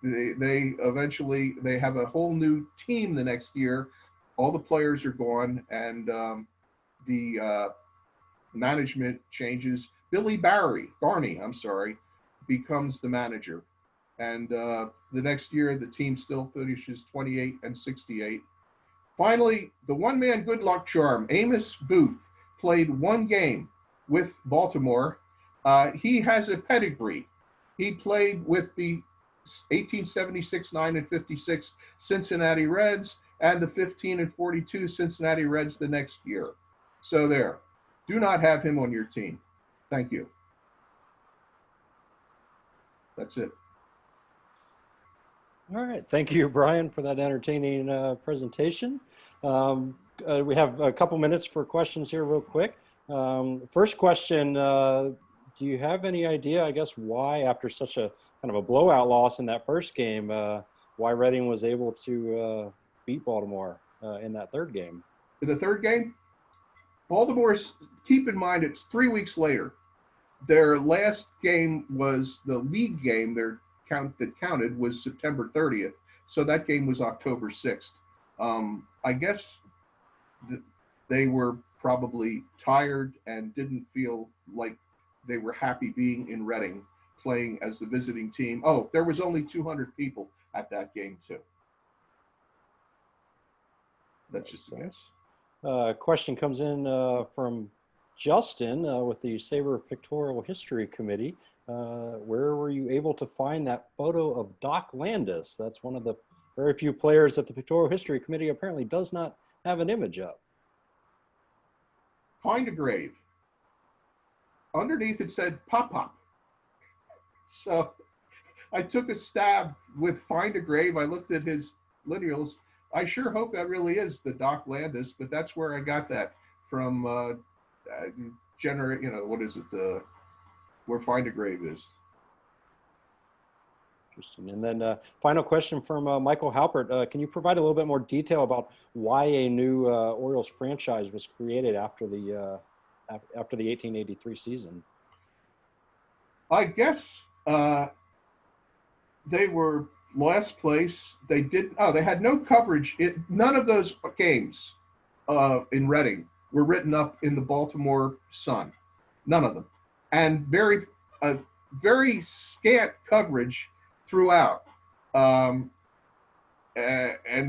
they eventually have a whole new team the next year. All the players are gone, and the management changes. Billy Barney, becomes the manager. And the next year, the team still finishes 28-68. Finally, the one-man good luck charm, Amos Booth, played 1 game with Baltimore. He has a pedigree. He played with the 1876, 9, and 56 Cincinnati Reds and the 15 and 42 Cincinnati Reds the next year. So there. Do not have him on your team. Thank you. That's it. All right. Thank you, Brian, for that entertaining presentation. We have a couple minutes for questions here real quick. First question, do you have any idea, I guess, why after such a kind of a blowout loss in that first game, why Reading was able to beat Baltimore in that third game? In the third game, Baltimore's, keep in mind, it's 3 weeks later. Their last game was the league game that counted was September 30th. So that game was October 6th. I guess they were probably tired and didn't feel like they were happy being in Reading, playing as the visiting team. Oh, there was only 200 people at that game too. That's just a guess. Question comes in from Justin with the SABR Pictorial History Committee. Where were you able to find that photo of Doc Landis? That's one of the very few players that the Pictorial History Committee apparently does not have an image of. Find a grave. Underneath it said Pop Pop. So I took a stab with Find a Grave. I looked at his lineals. I sure hope that really is the Doc Landis, but that's where I got that from. What is it? Where Find a Grave is. Interesting. And then final question from Michael Halpert. Can you provide a little bit more detail about why a new Orioles franchise was created after the 1883 season? I guess they were last place. They had no coverage. None of those games in Reading were written up in the Baltimore Sun. None of them. And very scant coverage throughout. And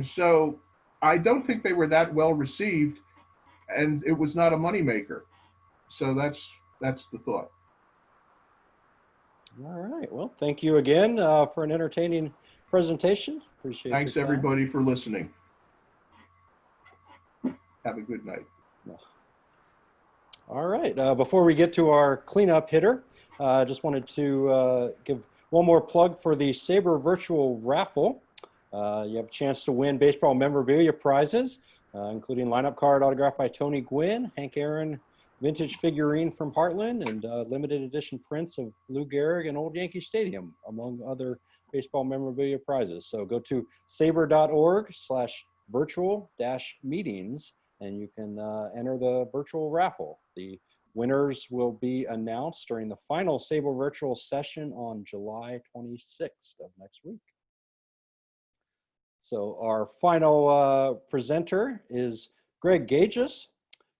so I don't think they were that well received, and it was not a moneymaker. So that's the thought. All right. Well, thank you again for an entertaining presentation. Appreciate it. Thanks everybody for listening. Have a good night. All right. Before we get to our cleanup hitter, I just wanted to give one more plug for the SABR Virtual Raffle. You have a chance to win baseball memorabilia prizes, including lineup card autographed by Tony Gwynn, Hank Aaron, vintage figurine from Heartland, and limited edition prints of Lou Gehrig and Old Yankee Stadium, among other baseball memorabilia prizes. So go to sabr.org/virtual-meetings, and you can enter the virtual raffle. The winners will be announced during the final SABR Virtual session on July 26th of next week. So our final presenter is Greg Gajus.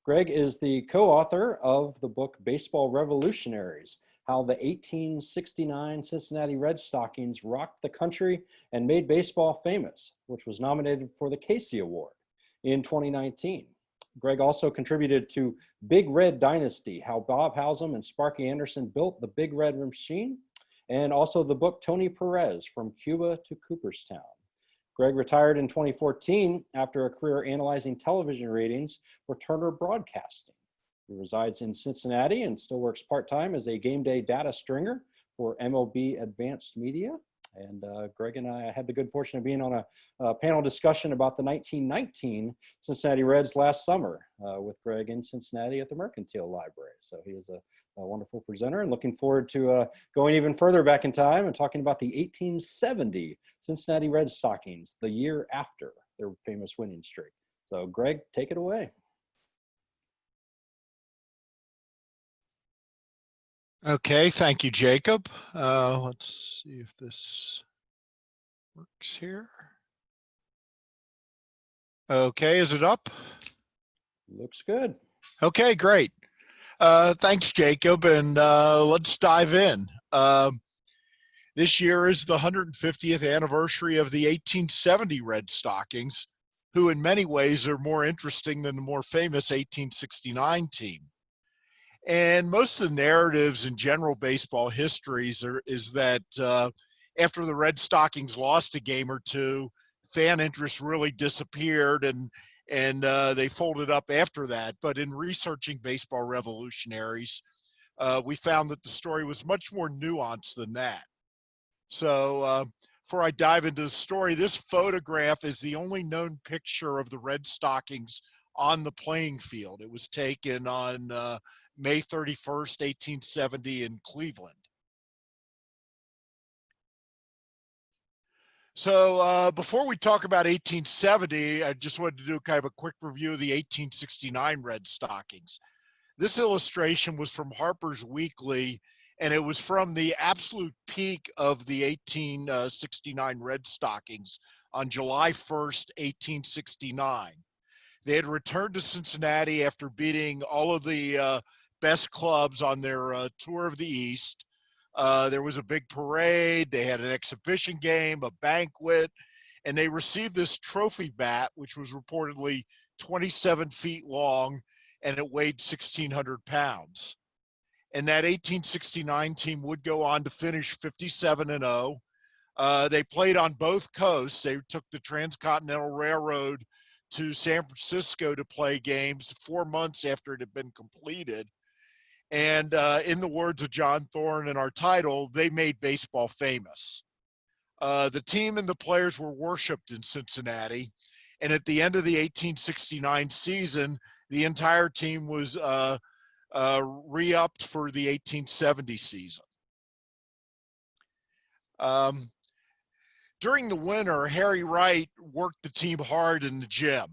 Greg is the co-author of the book Baseball Revolutionaries, How the 1869 Cincinnati Red Stockings Rocked the Country and Made Baseball Famous, which was nominated for the Casey Award in 2019. Greg also contributed to Big Red Dynasty, How Bob Howsam and Sparky Anderson Built the Big Red Machine, and also the book Tony Perez, From Cuba to Cooperstown. Greg retired in 2014 after a career analyzing television ratings for Turner Broadcasting. He resides in Cincinnati and still works part-time as a game day data stringer for MLB Advanced Media. And Greg and I had the good fortune of being on a panel discussion about the 1919 Cincinnati Reds last summer with Greg in Cincinnati at the Mercantile Library. So he is a wonderful presenter, and looking forward to going even further back in time and talking about the 1870 Cincinnati Red Stockings, the year after their famous winning streak. So Greg, take it away. Okay, thank you, Jacob. Let's see if this works here. Okay, is it up? Looks good. Okay, great. Thanks, Jacob, and let's dive in. This year is the 150th anniversary of the 1870 Red Stockings, who in many ways are more interesting than the more famous 1869 team. And most of the narratives in general baseball histories is that after the Red Stockings lost a game or two, fan interest really disappeared and they folded up after that. But in researching Baseball Revolutionaries, we found that the story was much more nuanced than that. So before I dive into the story, this photograph is the only known picture of the Red Stockings on the playing field. It was taken on May 31st, 1870 in Cleveland. So before we talk about 1870, I just wanted to do kind of a quick review of the 1869 Red Stockings. This illustration was from Harper's Weekly, and it was from the absolute peak of the 1869 Red Stockings on July 1st, 1869. They had returned to Cincinnati after beating all of the best clubs on their tour of the East. There was a big parade. They had an exhibition game, a banquet, and they received this trophy bat, which was reportedly 27 feet long, and it weighed 1,600 pounds. And that 1869 team would go on to finish 57-0. They played on both coasts. They took the Transcontinental Railroad to San Francisco to play games 4 months after it had been completed. And in the words of John Thorne in our title, they made baseball famous. The team and the players were worshipped in Cincinnati. And at the end of the 1869 season, the entire team was re-upped for the 1870 season. During the winter, Harry Wright worked the team hard in the gym.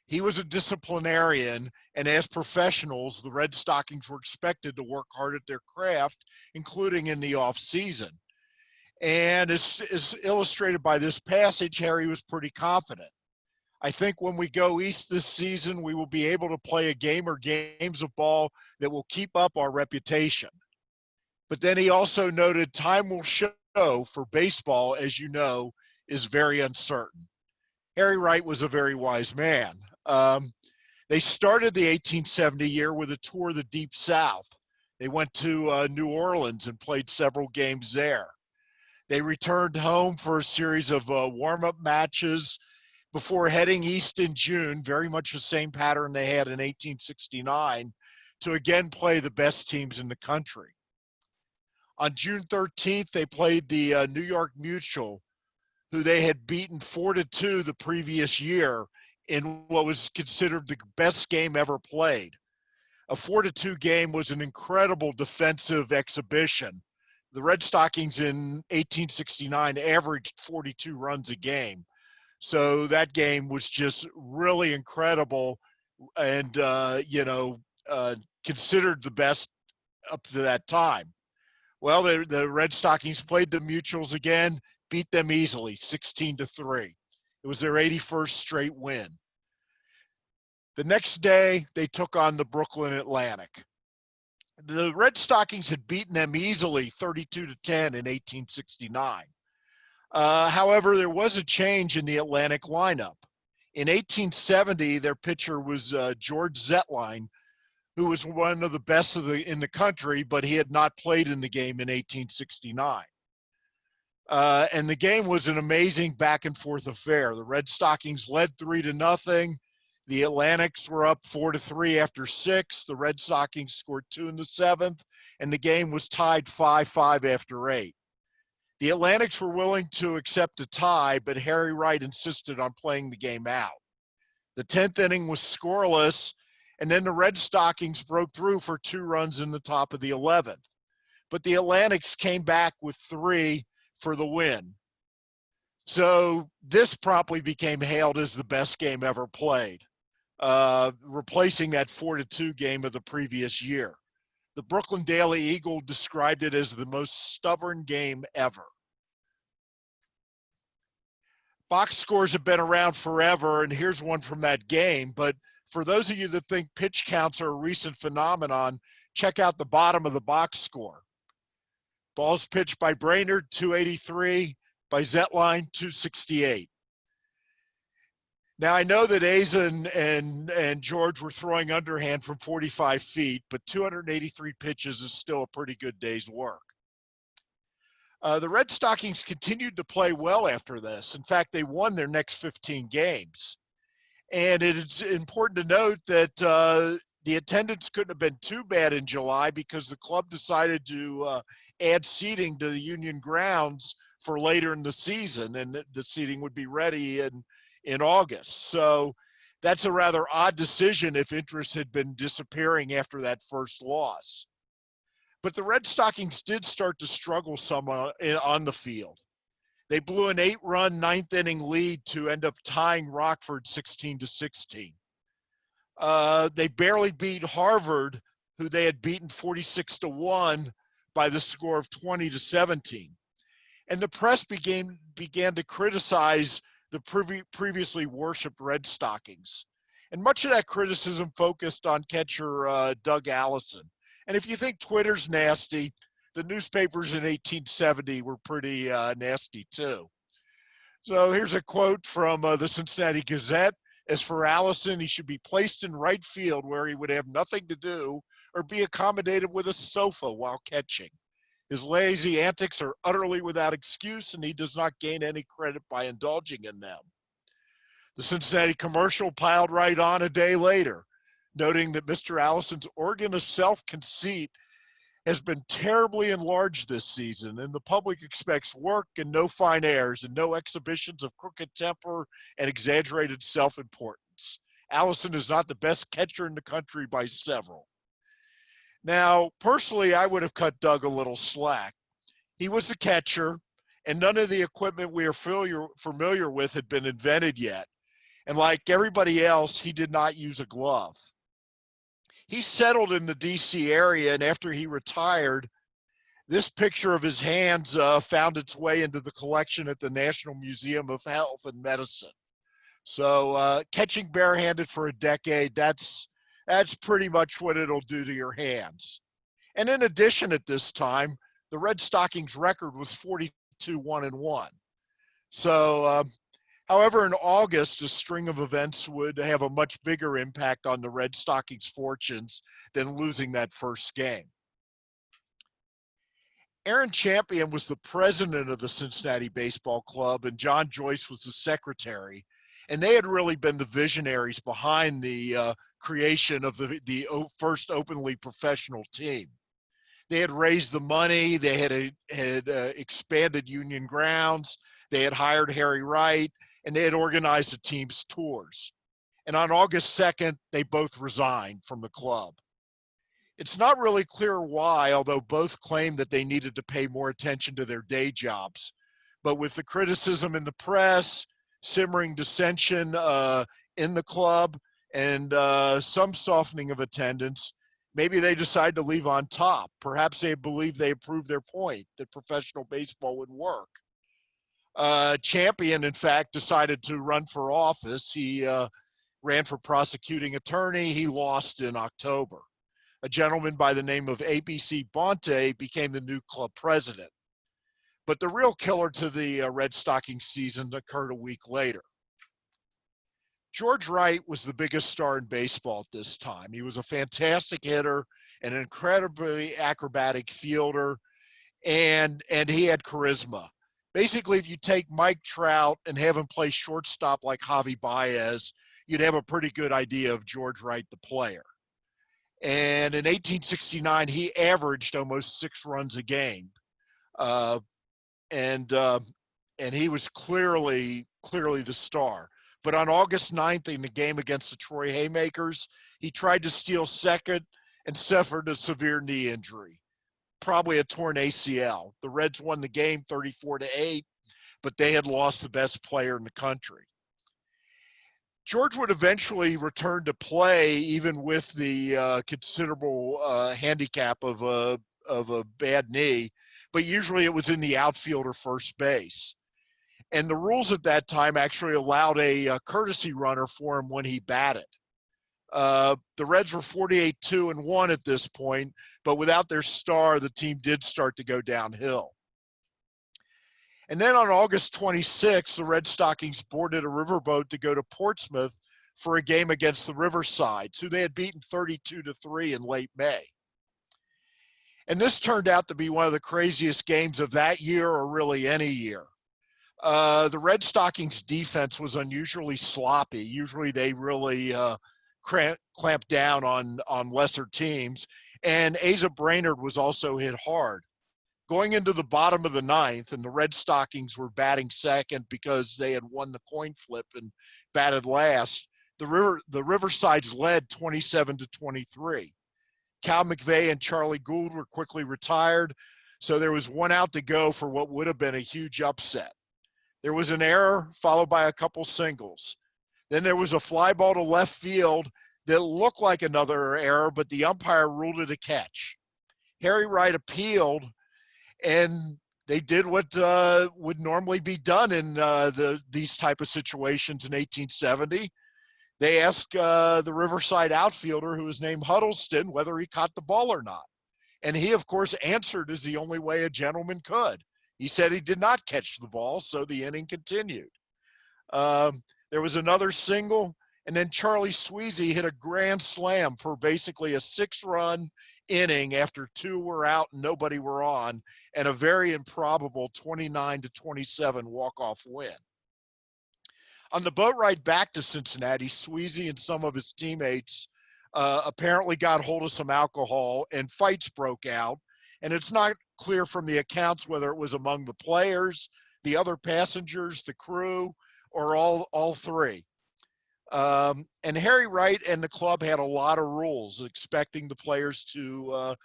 He was a disciplinarian, and as professionals, the Red Stockings were expected to work hard at their craft, including in the off-season. And as illustrated by this passage, Harry was pretty confident. I think when we go east this season, we will be able to play a game or games of ball that will keep up our reputation. But then he also noted time will show, for baseball, as you know, is very uncertain. Harry Wright was a very wise man. They started the 1870 year with a tour of the Deep South. They went to New Orleans and played several games there. They returned home for a series of warm-up matches before heading east in June, very much the same pattern they had in 1869, to again play the best teams in the country. On June 13th, they played the New York Mutual, who they had beaten 4-2 the previous year in what was considered the best game ever played. A 4-2 game was an incredible defensive exhibition. The Red Stockings in 1869 averaged 42 runs a game. So that game was just really incredible and, considered the best up to that time. Well, the Red Stockings played the Mutuals again, beat them easily, 16-3. It was their 81st straight win. The next day, they took on the Brooklyn Atlantic. The Red Stockings had beaten them easily 32-10 in 1869. However, there was a change in the Atlantic lineup. In 1870, their pitcher was George Zetline, who was one of the best in the country, but he had not played in the game in 1869. And the game was an amazing back and forth affair. The Red Stockings led 3-0. The Atlantics were up 4-3 after 6. The Red Stockings scored 2 in the 7th, and the game was tied 5-5 after 8. The Atlantics were willing to accept a tie, but Harry Wright insisted on playing the game out. The 10th inning was scoreless, and then the Red Stockings broke through for 2 runs in the top of the 11th. But the Atlantics came back with 3 for the win. So this promptly became hailed as the best game ever played, replacing that 4-2 game of the previous year. The Brooklyn Daily Eagle described it as the most stubborn game ever. Box scores have been around forever, and here's one from that game. But for those of you that think pitch counts are a recent phenomenon, check out the bottom of the box score. Balls pitched by Brainerd, 283, by Zetline, 268. Now, I know that Asa and George were throwing underhand from 45 feet, but 283 pitches is still a pretty good day's work. The Red Stockings continued to play well after this. In fact, they won their next 15 games. And it's important to note that the attendance couldn't have been too bad in July because the club decided to add seating to the Union grounds for later in the season, and the seating would be ready in August. So that's a rather odd decision if interest had been disappearing after that first loss. But the Red Stockings did start to struggle some on the field. They blew an 8-run 9th inning lead to end up tying Rockford 16-16. They barely beat Harvard, who they had beaten 46-1 by the score of 20-17. And the press began to criticize the previously worshipped Red Stockings. And much of that criticism focused on catcher Doug Allison. And if you think Twitter's nasty, the newspapers in 1870 were pretty nasty too. So here's a quote from the Cincinnati Gazette. As for Allison, he should be placed in right field where he would have nothing to do or be accommodated with a sofa while catching. His lazy antics are utterly without excuse, and he does not gain any credit by indulging in them. The Cincinnati Commercial piled right on a day later, noting that Mr. Allison's organ of self-conceit has been terribly enlarged this season, and the public expects work and no fine airs and no exhibitions of crooked temper and exaggerated self-importance. Allison is not the best catcher in the country by several. Now, personally, I would have cut Doug a little slack. He was the catcher, and none of the equipment we are familiar with had been invented yet. And like everybody else, he did not use a glove. He settled in the D.C. area, and after he retired, this picture of his hands found its way into the collection at the National Museum of Health and Medicine. So catching barehanded for a decade, that's pretty much what it'll do to your hands. And in addition, at this time, the Red Stockings record was 42-1-1. So, however, in August, a string of events would have a much bigger impact on the Red Stockings' fortunes than losing that first game. Aaron Champion was the president of the Cincinnati Baseball Club, and John Joyce was the secretary. And they had really been the visionaries behind the creation of the first openly professional team. They had raised the money, they had expanded Union grounds, they had hired Harry Wright, and they had organized the team's tours. And on August 2nd, they both resigned from the club. It's not really clear why, although both claimed that they needed to pay more attention to their day jobs. But with the criticism in the press, simmering dissension in the club, and some softening of attendance, maybe they decided to leave on top. Perhaps they believed they proved their point that professional baseball would work. Champion, in fact, decided to run for office. He ran for prosecuting attorney. He lost in October. A gentleman by the name of ABC Bonte became the new club president. But the real killer to the Red Stockings season occurred a week later. George Wright was the biggest star in baseball at this time. He was a fantastic hitter, an incredibly acrobatic fielder, and he had charisma. Basically, if you take Mike Trout and have him play shortstop like Javi Baez, you'd have a pretty good idea of George Wright, the player. And in 1869, he averaged almost 6 runs a game. And he was clearly the star. But on August 9th in the game against the Troy Haymakers, he tried to steal second and suffered a severe knee injury, probably a torn ACL. The Reds won the game 34-8, but they had lost the best player in the country. George would eventually return to play, even with the considerable handicap of a bad knee, but usually it was in the outfield or first base. And the rules at that time actually allowed a courtesy runner for him when he batted. The Reds were 48-2-1 at this point, but without their star, the team did start to go downhill. And then on August 26th, the Red Stockings boarded a riverboat to go to Portsmouth for a game against the Riversides, who they had beaten 32-3 in late May. And this turned out to be one of the craziest games of that year, or really any year. The Red Stockings defense was unusually sloppy. Usually they really clamp down on lesser teams. And Asa Brainerd was also hit hard. Going into the bottom of the ninth, and the Red Stockings were batting second because they had won the coin flip and batted last, the Riversides led 27-23. Cal McVeigh and Charlie Gould were quickly retired, so there was 1 out to go for what would have been a huge upset. There was an error followed by a couple singles. Then there was a fly ball to left field that looked like another error, but the umpire ruled it a catch. Harry Wright appealed, and they did what would normally be done in these type of situations in 1870. They asked the Riverside outfielder, who was named Huddleston, whether he caught the ball or not. And he, of course, answered as the only way a gentleman could. He said he did not catch the ball, so the inning continued. There was another single, and then Charlie Sweezy hit a grand slam for basically a 6-run inning after 2 were out and nobody were on, and a very improbable 29-27 walk-off win. On the boat ride back to Cincinnati, Sweezy and some of his teammates apparently got hold of some alcohol, and fights broke out. And it's not clear from the accounts whether it was among the players, the other passengers, the crew, or all three. And Harry Wright and the club had a lot of rules expecting the players to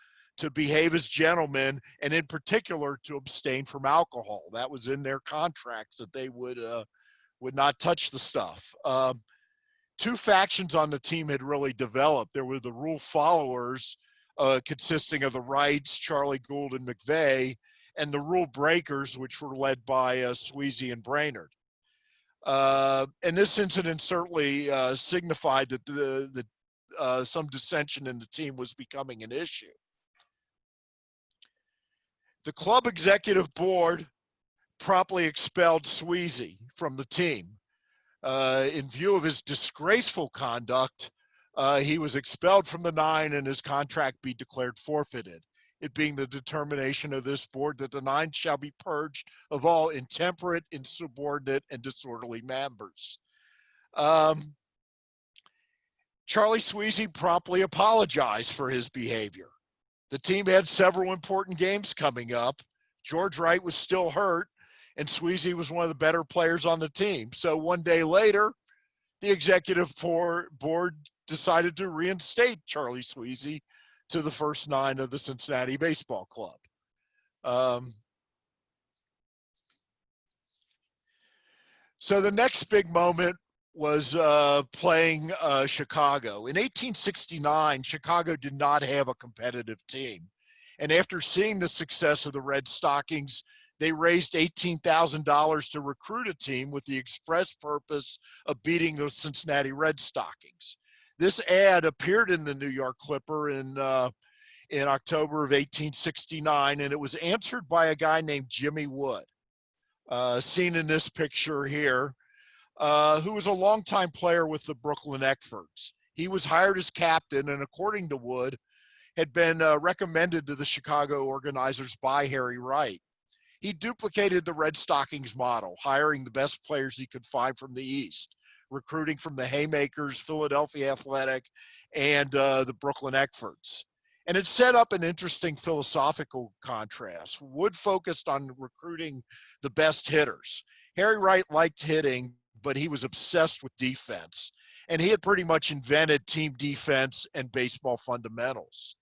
behave as gentlemen, and in particular to abstain from alcohol. That was in their contracts, that they would not touch the stuff. 2 factions on the team had really developed. There were the rule followers, consisting of the Wrights, Charlie Gould, and McVeigh, and the rule breakers, which were led by Sweezy and Brainerd. And this incident certainly signified that some dissension in the team was becoming an issue. The club executive board promptly expelled Sweezy from the team. In view of his disgraceful conduct, he was expelled from the 9 and his contract be declared forfeited, it being the determination of this board that the 9 shall be purged of all intemperate, insubordinate, and disorderly members. Charlie Sweezy promptly apologized for his behavior. The team had several important games coming up. George Wright was still hurt, and Sweezy was one of the better players on the team. So 1 day later, the executive board decided to reinstate Charlie Sweezy to the first 9 of the Cincinnati Baseball Club. So the next big moment was playing Chicago. In 1869, Chicago did not have a competitive team. And after seeing the success of the Red Stockings, they raised $18,000 to recruit a team with the express purpose of beating the Cincinnati Red Stockings. This ad appeared in the New York Clipper in October of 1869, and it was answered by a guy named Jimmy Wood, seen in this picture here, who was a longtime player with the Brooklyn Eckfords. He was hired as captain, and according to Wood, had been recommended to the Chicago organizers by Harry Wright. He duplicated the Red Stockings model, hiring the best players he could find from the East, recruiting from the Haymakers, Philadelphia Athletic, and the Brooklyn Eckfords. And it set up an interesting philosophical contrast. Wood focused on recruiting the best hitters. Harry Wright liked hitting, but he was obsessed with defense. And he had pretty much invented team defense and baseball fundamentals.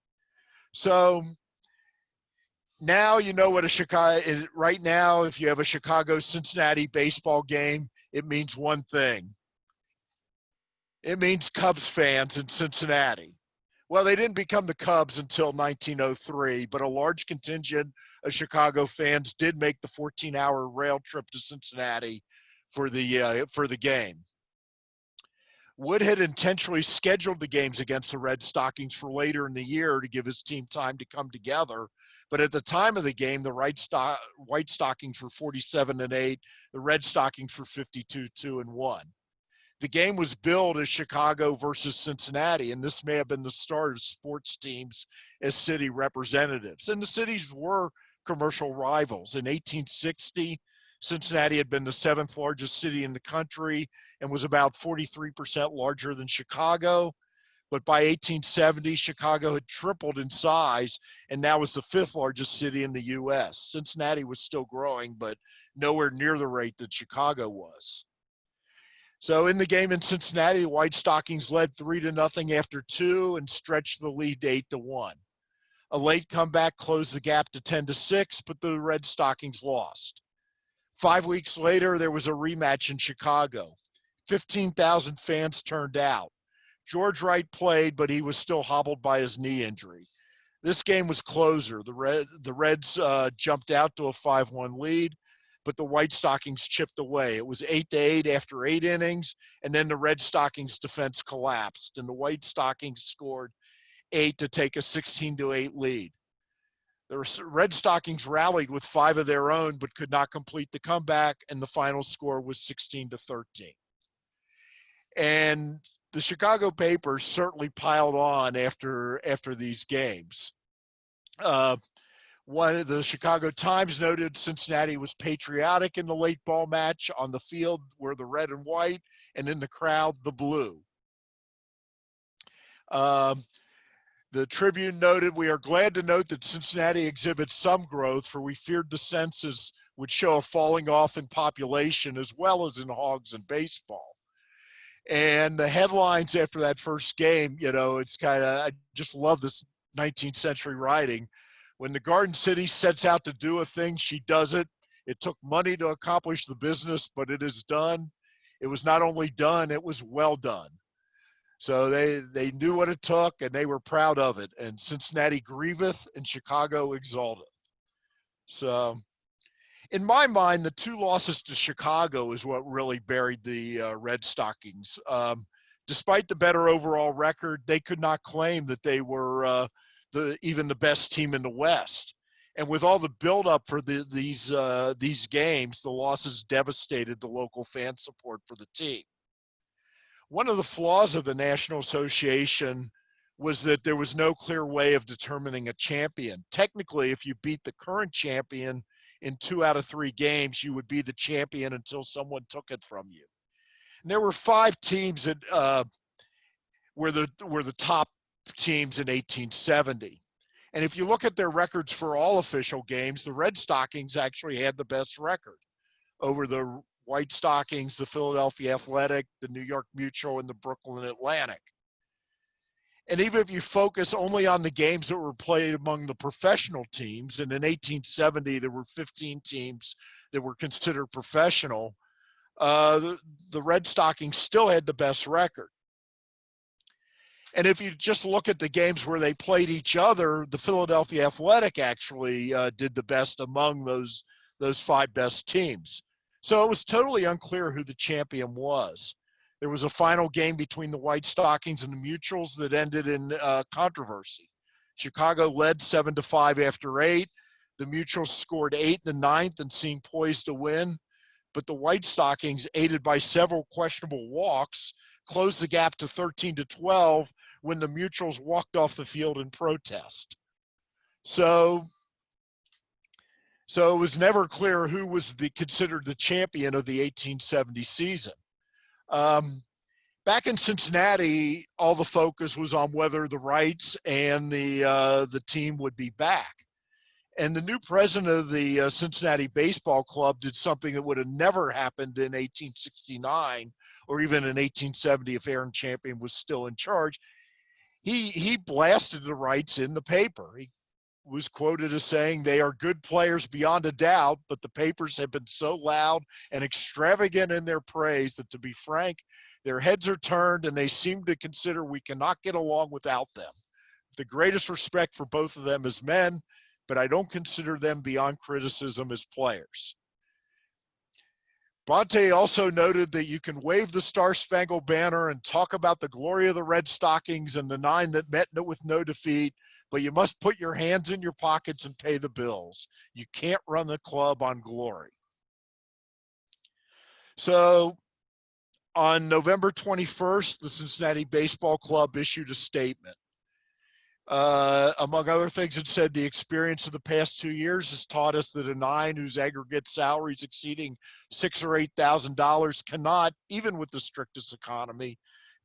So now you know what a Chicago, right now, if you have a Chicago-Cincinnati baseball game, it means one thing. It means Cubs fans in Cincinnati. Well, they didn't become the Cubs until 1903, but a large contingent of Chicago fans did make the 14-hour rail trip to Cincinnati for the game. Wood had intentionally scheduled the games against the Red Stockings for later in the year to give his team time to come together. But at the time of the game, the White Stockings were 47-8, the Red Stockings were 52-2-1. The game was billed as Chicago versus Cincinnati, and this may have been the start of sports teams as city representatives. And the cities were commercial rivals. In 1860, Cincinnati had been the 7th largest city in the country and was about 43% larger than Chicago. But by 1870, Chicago had tripled in size and now was the 5th largest city in the U.S. Cincinnati was still growing, but nowhere near the rate that Chicago was. So in the game in Cincinnati, the White Stockings led 3-0 after 2 and stretched the lead to 8-1. A late comeback closed the gap to 10-6, but the Red Stockings lost. 5 weeks later, there was a rematch in Chicago. 15,000 fans turned out. George Wright played, but he was still hobbled by his knee injury. This game was closer. The Reds jumped out to a 5-1 lead, but the White Stockings chipped away. It was 8-8 after 8 innings, and then the Red Stockings defense collapsed, and the White Stockings scored 8 to take a 16-8 lead. The Red Stockings rallied with 5 of their own, but could not complete the comeback, and the final score was 16-13. And the Chicago papers certainly piled on after these games. One of the Chicago Times noted Cincinnati was patriotic in the late ball match. On the field were the red and white, and in the crowd, the blue. The Tribune noted, "We are glad to note that Cincinnati exhibits some growth, for we feared the census would show a falling off in population as well as in hogs and baseball." And the headlines after that first game, you know, it's kind of, I just love this 19th century writing. When the Garden City sets out to do a thing, she does it. It took money to accomplish the business, but it is done. It was not only done, it was well done. So they knew what it took, and they were proud of it. And Cincinnati grieveth, and Chicago exalteth. So in my mind, the 2 losses to Chicago is what really buried the Red Stockings. Despite the better overall record, they could not claim that they were even the best team in the West. And with all the buildup for these games, the losses devastated the local fan support for the team. One of the flaws of the National Association was that there was no clear way of determining a champion. Technically, if you beat the current champion in 2 out of 3 games, you would be the champion until someone took it from you. And there were 5 teams that were the top teams in 1870. And if you look at their records for all official games, the Red Stockings actually had the best record over the White Stockings, the Philadelphia Athletic, the New York Mutual, and the Brooklyn Atlantic. And even if you focus only on the games that were played among the professional teams, and in 1870 there were 15 teams that were considered professional, the Red Stockings still had the best record. And if you just look at the games where they played each other, the Philadelphia Athletic actually did the best among those those 5 best teams. So it was totally unclear who the champion was. There was a final game between the White Stockings and the Mutuals that ended in controversy. Chicago led 7-5 after 8. The Mutuals scored 8 in the 9th and seemed poised to win. But the White Stockings, aided by several questionable walks, closed the gap to 13-12 when the Mutuals walked off the field in protest. So it was never clear who was considered the champion of the 1870 season. Back in Cincinnati, all the focus was on whether the Wrights and the team would be back. And the new president of the Cincinnati Baseball Club did something that would have never happened in 1869 or even in 1870 if Aaron Champion was still in charge. He blasted the Wrights in the paper. He was quoted as saying, "They are good players beyond a doubt, but the papers have been so loud and extravagant in their praise that, to be frank, their heads are turned and they seem to consider we cannot get along without them. The greatest respect for both of them as men, but I don't consider them beyond criticism as players." Bronte also noted that you can wave the Star-Spangled Banner and talk about the glory of the Red Stockings and the 9 that met with no defeat, but you must put your hands in your pockets and pay the bills. You can't run the club on glory. So on November 21st, the Cincinnati Baseball Club issued a statement. Among other things, it said the experience of the past 2 years has taught us that a 9 whose aggregate salaries exceeding $6,000 or $8,000 cannot, even with the strictest economy,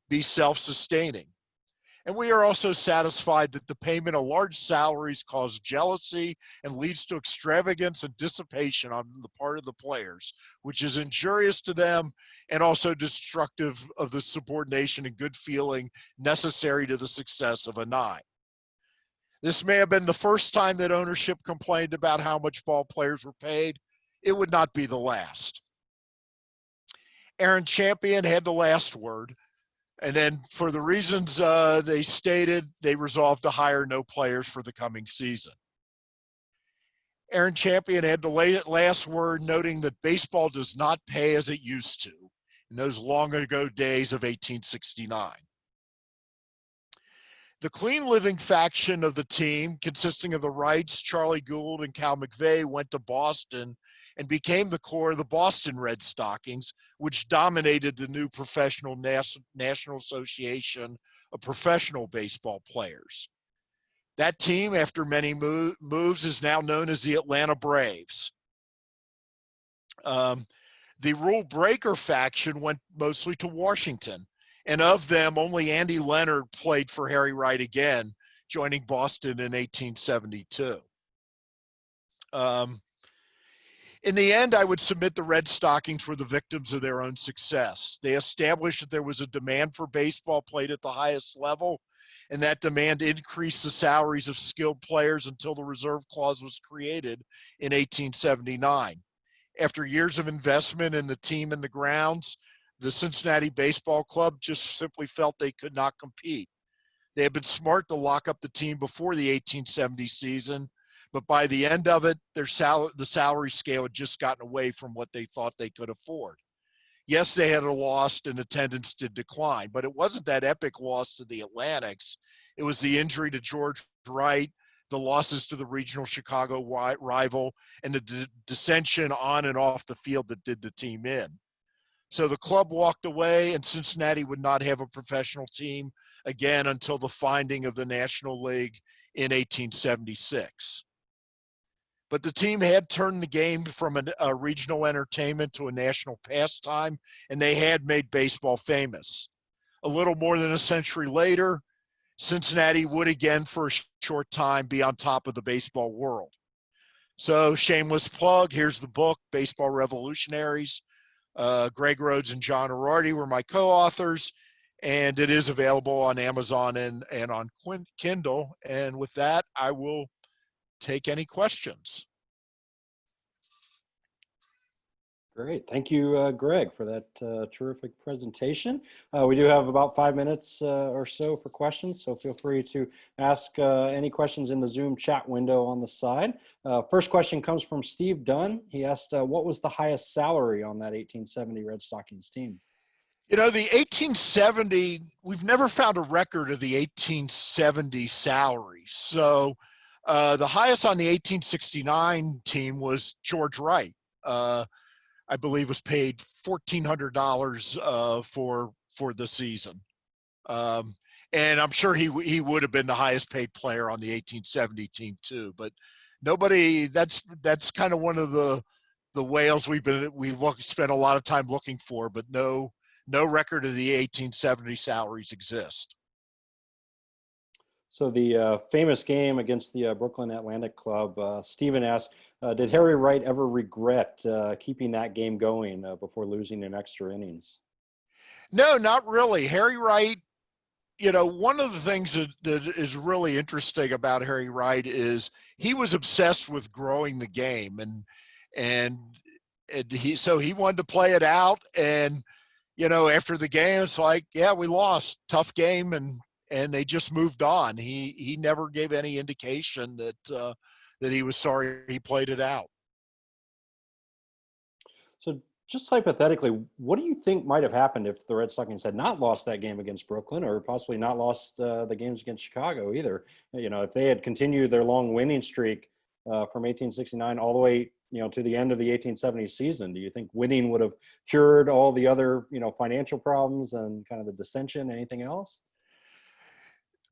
be self-sustaining. And we are also satisfied that the payment of large salaries causes jealousy and leads to extravagance and dissipation on the part of the players, which is injurious to them and also destructive of the subordination and good feeling necessary to the success of a 9. This may have been the first time that ownership complained about how much ball players were paid. It would not be the last. Aaron Champion had the last word. And then for the reasons they stated, they resolved to hire no players for the coming season. Aaron Champion had the last word, noting that baseball does not pay as it used to in those long ago days of 1869. The clean living faction of the team, consisting of the Wrights, Charlie Gould, and Cal McVeigh, went to Boston and became the core of the Boston Red Stockings, which dominated the new professional National Association of Professional Baseball Players. That team, after many moves, is now known as the Atlanta Braves. The rule breaker faction went mostly to Washington. And of them, only Andy Leonard played for Harry Wright again, joining Boston in 1872. In the end, I would submit the Red Stockings were the victims of their own success. They established that there was a demand for baseball played at the highest level, and that demand increased the salaries of skilled players until the reserve clause was created in 1879. After years of investment in the team and the grounds, the Cincinnati Baseball Club just simply felt they could not compete. They had been smart to lock up the team before the 1870 season, but by the end of it, the salary scale had just gotten away from what they thought they could afford. Yes, they had a loss and attendance did decline, but it wasn't that epic loss to the Atlantics. It was the injury to George Wright, the losses to the regional Chicago rival, and the dissension on and off the field that did the team in. So the club walked away, and Cincinnati would not have a professional team again until the finding of the National League in 1876. But the team had turned the game from a regional entertainment to a national pastime, and they had made baseball famous. A little more than a century later, Cincinnati would again, for a short time, be on top of the baseball world. So, shameless plug, here's the book, Baseball Revolutionaries. Greg Rhodes and John Arardi were my co-authors, and it is available on Amazon and on Kindle. And with that, I will take any questions. Great. Thank you, Greg, for that terrific presentation. We do have about 5 minutes or so for questions, so feel free to ask any questions in the Zoom chat window on the side. First question comes from Steve Dunn. He asked, what was the highest salary on that 1870 Red Stockings team? You know, the 1870, we've never found a record of the 1870 salary. So the highest on the 1869 team was George Wright. I believe was paid $1,400 for the season, and I'm sure he would have been the highest paid player on the 1870 team too. But nobody. That's kind of one of the whales we spent a lot of time looking for, but no record of the 1870 salaries exist. So the famous game against the Brooklyn Atlantic Club, Stephen asked, did Harry Wright ever regret keeping that game going before losing in extra innings? No, not really. Harry Wright, you know, one of the things that is really interesting about Harry Wright is he was obsessed with growing the game, and he wanted to play it out. And you know, after the game, it's like, yeah, we lost, tough game, and they just moved on. He never gave any indication that that he was sorry he played it out. So just hypothetically, what do you think might have happened if the Red Stockings had not lost that game against Brooklyn, or possibly not lost the games against Chicago either? You know, if they had continued their long winning streak from 1869 all the way, you know, to the end of the 1870 season, do you think winning would have cured all the other, you know, financial problems and kind of the dissension, anything else?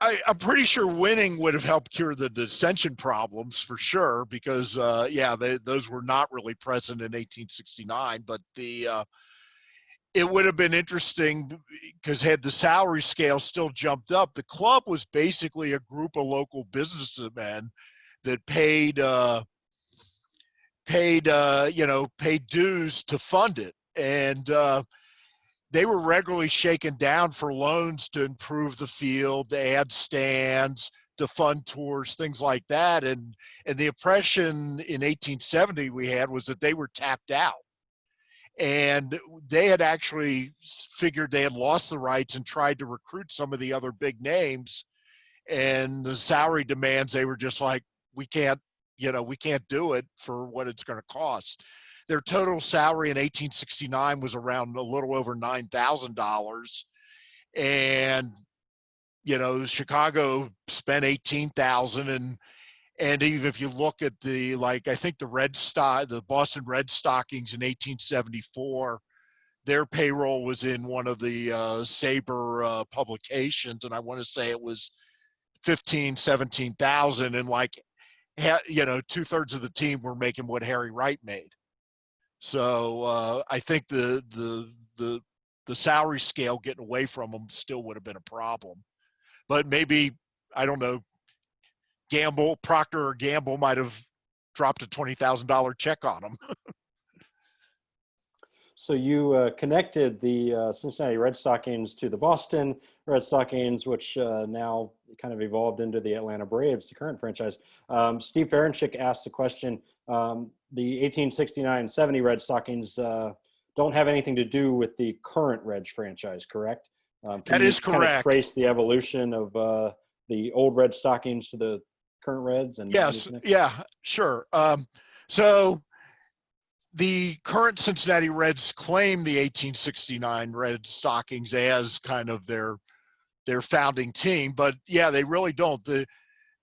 I'm pretty sure winning would have helped cure the dissension problems for sure, because those were not really present in 1869. But it would have been interesting because had the salary scale still jumped up, the club was basically a group of local businessmen that paid dues to fund it, and they were regularly shaken down for loans to improve the field, to add stands, to fund tours, things like that. And the impression in 1870 we had was that they were tapped out. And they had actually figured they had lost the rights and tried to recruit some of the other big names. And the salary demands, they were just like, we can't do it for what it's going to cost. Their total salary in 1869 was around a little over $9,000, and you know, Chicago spent $18,000, and even if you look at I think the Boston Red Stockings in 1874, their payroll was in one of the SABR publications, and I want to say it was 17,000, and you know, 2/3 of the team were making what Harry Wright made. So I think the salary scale getting away from them still would have been a problem. But maybe, I don't know, Procter or Gamble might have dropped a $20,000 check on them. So you connected the Cincinnati Red Stockings to the Boston Red Stockings, which now kind of evolved into the Atlanta Braves, the current franchise. Steve Ferenchik asked the question, the 1869-70 Red Stockings don't have anything to do with the current Reds franchise, correct? That is correct. Kind of trace the evolution of the old Red Stockings to the current Reds? And yes, yeah, sure. So the current Cincinnati Reds claim the 1869 Red Stockings as kind of their founding team, but yeah, they really don't.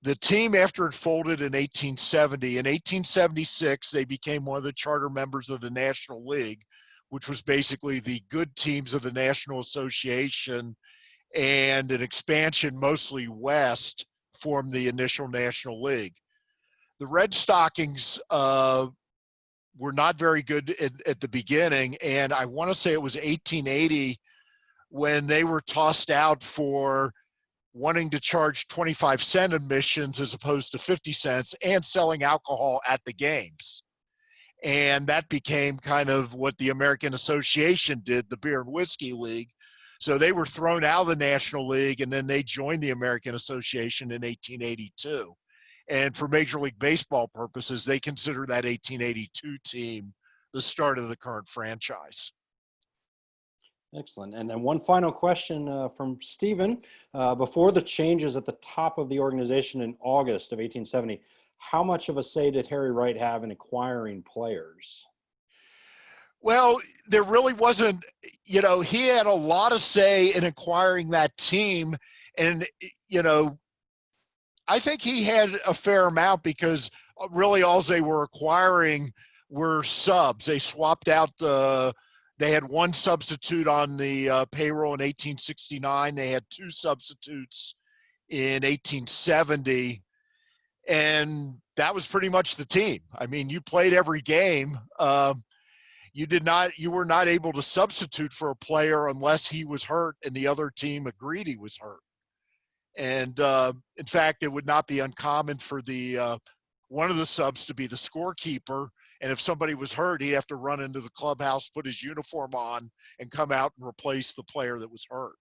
The team, after it folded in 1870, in 1876, they became one of the charter members of the National League, which was basically the good teams of the National Association, and an expansion mostly west formed the initial National League. The Red Stockings were not very good at the beginning, and I want to say it was 1880 when they were tossed out for wanting to charge 25-cent admissions as opposed to 50 cents and selling alcohol at the games. And that became kind of what the American Association did, the Beer and Whiskey League. So they were thrown out of the National League, and then they joined the American Association in 1882. And for Major League Baseball purposes, they consider that 1882 team the start of the current franchise. Excellent. And then one final question from Stephen. Before the changes at the top of the organization in August of 1870, how much of a say did Harry Wright have in acquiring players? Well, there really wasn't, he had a lot of say in acquiring that team. And, I think he had a fair amount because really all they were acquiring were subs. They swapped out they had one substitute on the payroll in 1869. They had two substitutes in 1870. And that was pretty much the team. I mean, you played every game. You were not able to substitute for a player unless he was hurt and the other team agreed he was hurt. And in fact, it would not be uncommon for one of the subs to be the scorekeeper. And if somebody was hurt, he'd have to run into the clubhouse, put his uniform on, and come out and replace the player that was hurt.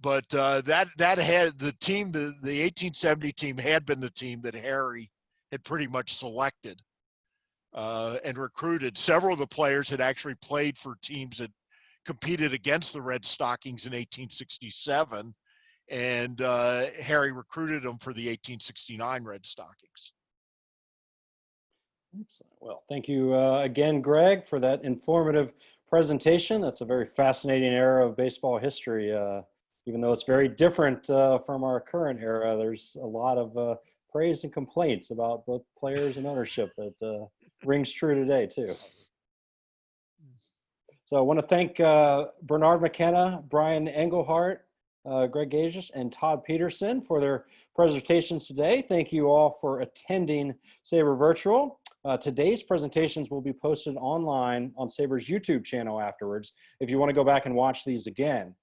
But that had the team, the 1870 team had been the team that Harry had pretty much selected and recruited. Several of the players had actually played for teams that competed against the Red Stockings in 1867, and Harry recruited them for the 1869 Red Stockings. Excellent. Well, thank you again, Greg, for that informative presentation. That's a very fascinating era of baseball history. Even though it's very different from our current era, there's a lot of praise and complaints about both players and ownership that rings true today, too. So I want to thank Bernard McKenna, Brian Engelhardt, Greg Gajus, and Todd Peterson for their presentations today. Thank you all for attending SABR Virtual. Today's presentations will be posted online on SABR's YouTube channel afterwards if you want to go back and watch these again.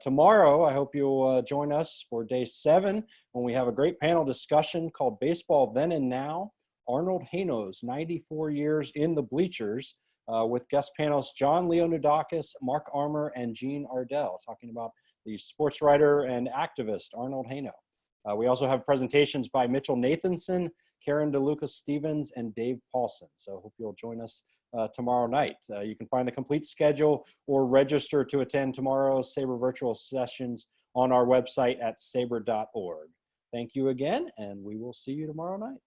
Tomorrow, I hope you'll join us for day 7 when we have a great panel discussion called Baseball Then and Now, Arnold Haino's 94 Years in the Bleachers, with guest panelists John Leonidakis, Mark Armour, and Gene Ardell, talking about the sports writer and activist Arnold Haino. We also have presentations by Mitchell Nathanson, Karen DeLucas-Stevens, and Dave Paulson. So I hope you'll join us tomorrow night. You can find the complete schedule or register to attend tomorrow's SABR Virtual sessions on our website at sabr.org. Thank you again, and we will see you tomorrow night.